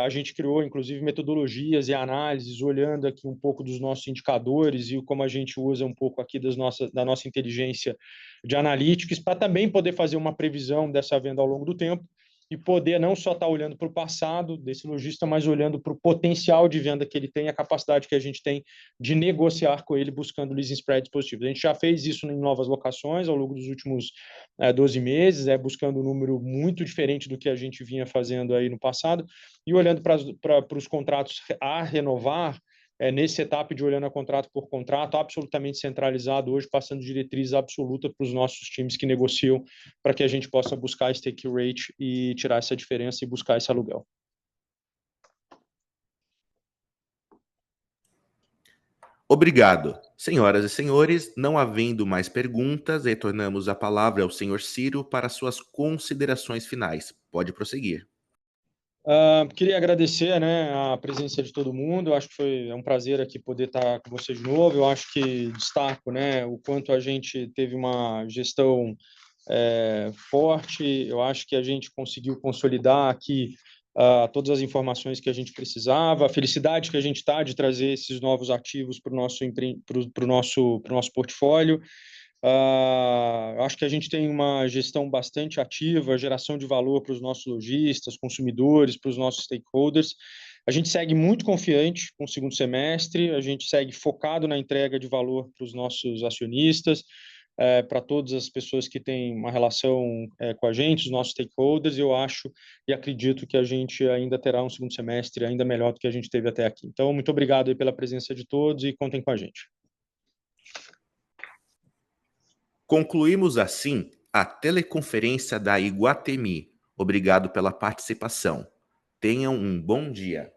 a gente criou, inclusive, metodologias e análises, olhando aqui um pouco dos nossos indicadores e como a gente usa um pouco aqui da nossa inteligência de analytics, para também poder fazer uma previsão dessa venda ao longo do tempo e poder não só estar olhando para o passado desse lojista, mas olhando para o potencial de venda que ele tem, a capacidade que a gente tem de negociar com ele, buscando leasing spreads positivos. A gente já fez isso em novas locações ao longo dos últimos 12 meses, buscando um número muito diferente do que a gente vinha fazendo aí no passado, e olhando para os contratos a renovar, nesse setup de olhando a contrato por contrato, absolutamente centralizado hoje, passando diretriz absoluta para os nossos times que negociam, para que a gente possa buscar esse take rate e tirar essa diferença e buscar esse aluguel. Obrigado. Senhoras e senhores, não havendo mais perguntas, retornamos a palavra ao senhor Ciro para suas considerações finais. Pode prosseguir. Queria agradecer, né, a presença de todo mundo. Eu acho que é um prazer aqui poder estar com você de novo. Eu acho que destaco, né, o quanto a gente teve uma gestão forte. Eu acho que a gente conseguiu consolidar aqui todas as informações que a gente precisava. A felicidade que a gente está de trazer esses novos ativos para o nosso portfólio. Acho que a gente tem uma gestão bastante ativa, geração de valor para os nossos lojistas, consumidores, para os nossos stakeholders. A gente segue muito confiante com o segundo semestre, a gente segue focado na entrega de valor para os nossos acionistas, para todas as pessoas que têm uma relação com a gente, os nossos stakeholders. Eu acho e acredito que a gente ainda terá um segundo semestre ainda melhor do que a gente teve até aqui. Então, muito obrigado aí pela presença de todos e contem com a gente. Concluímos assim a teleconferência da Iguatemi. Obrigado pela participação. Tenham um bom dia.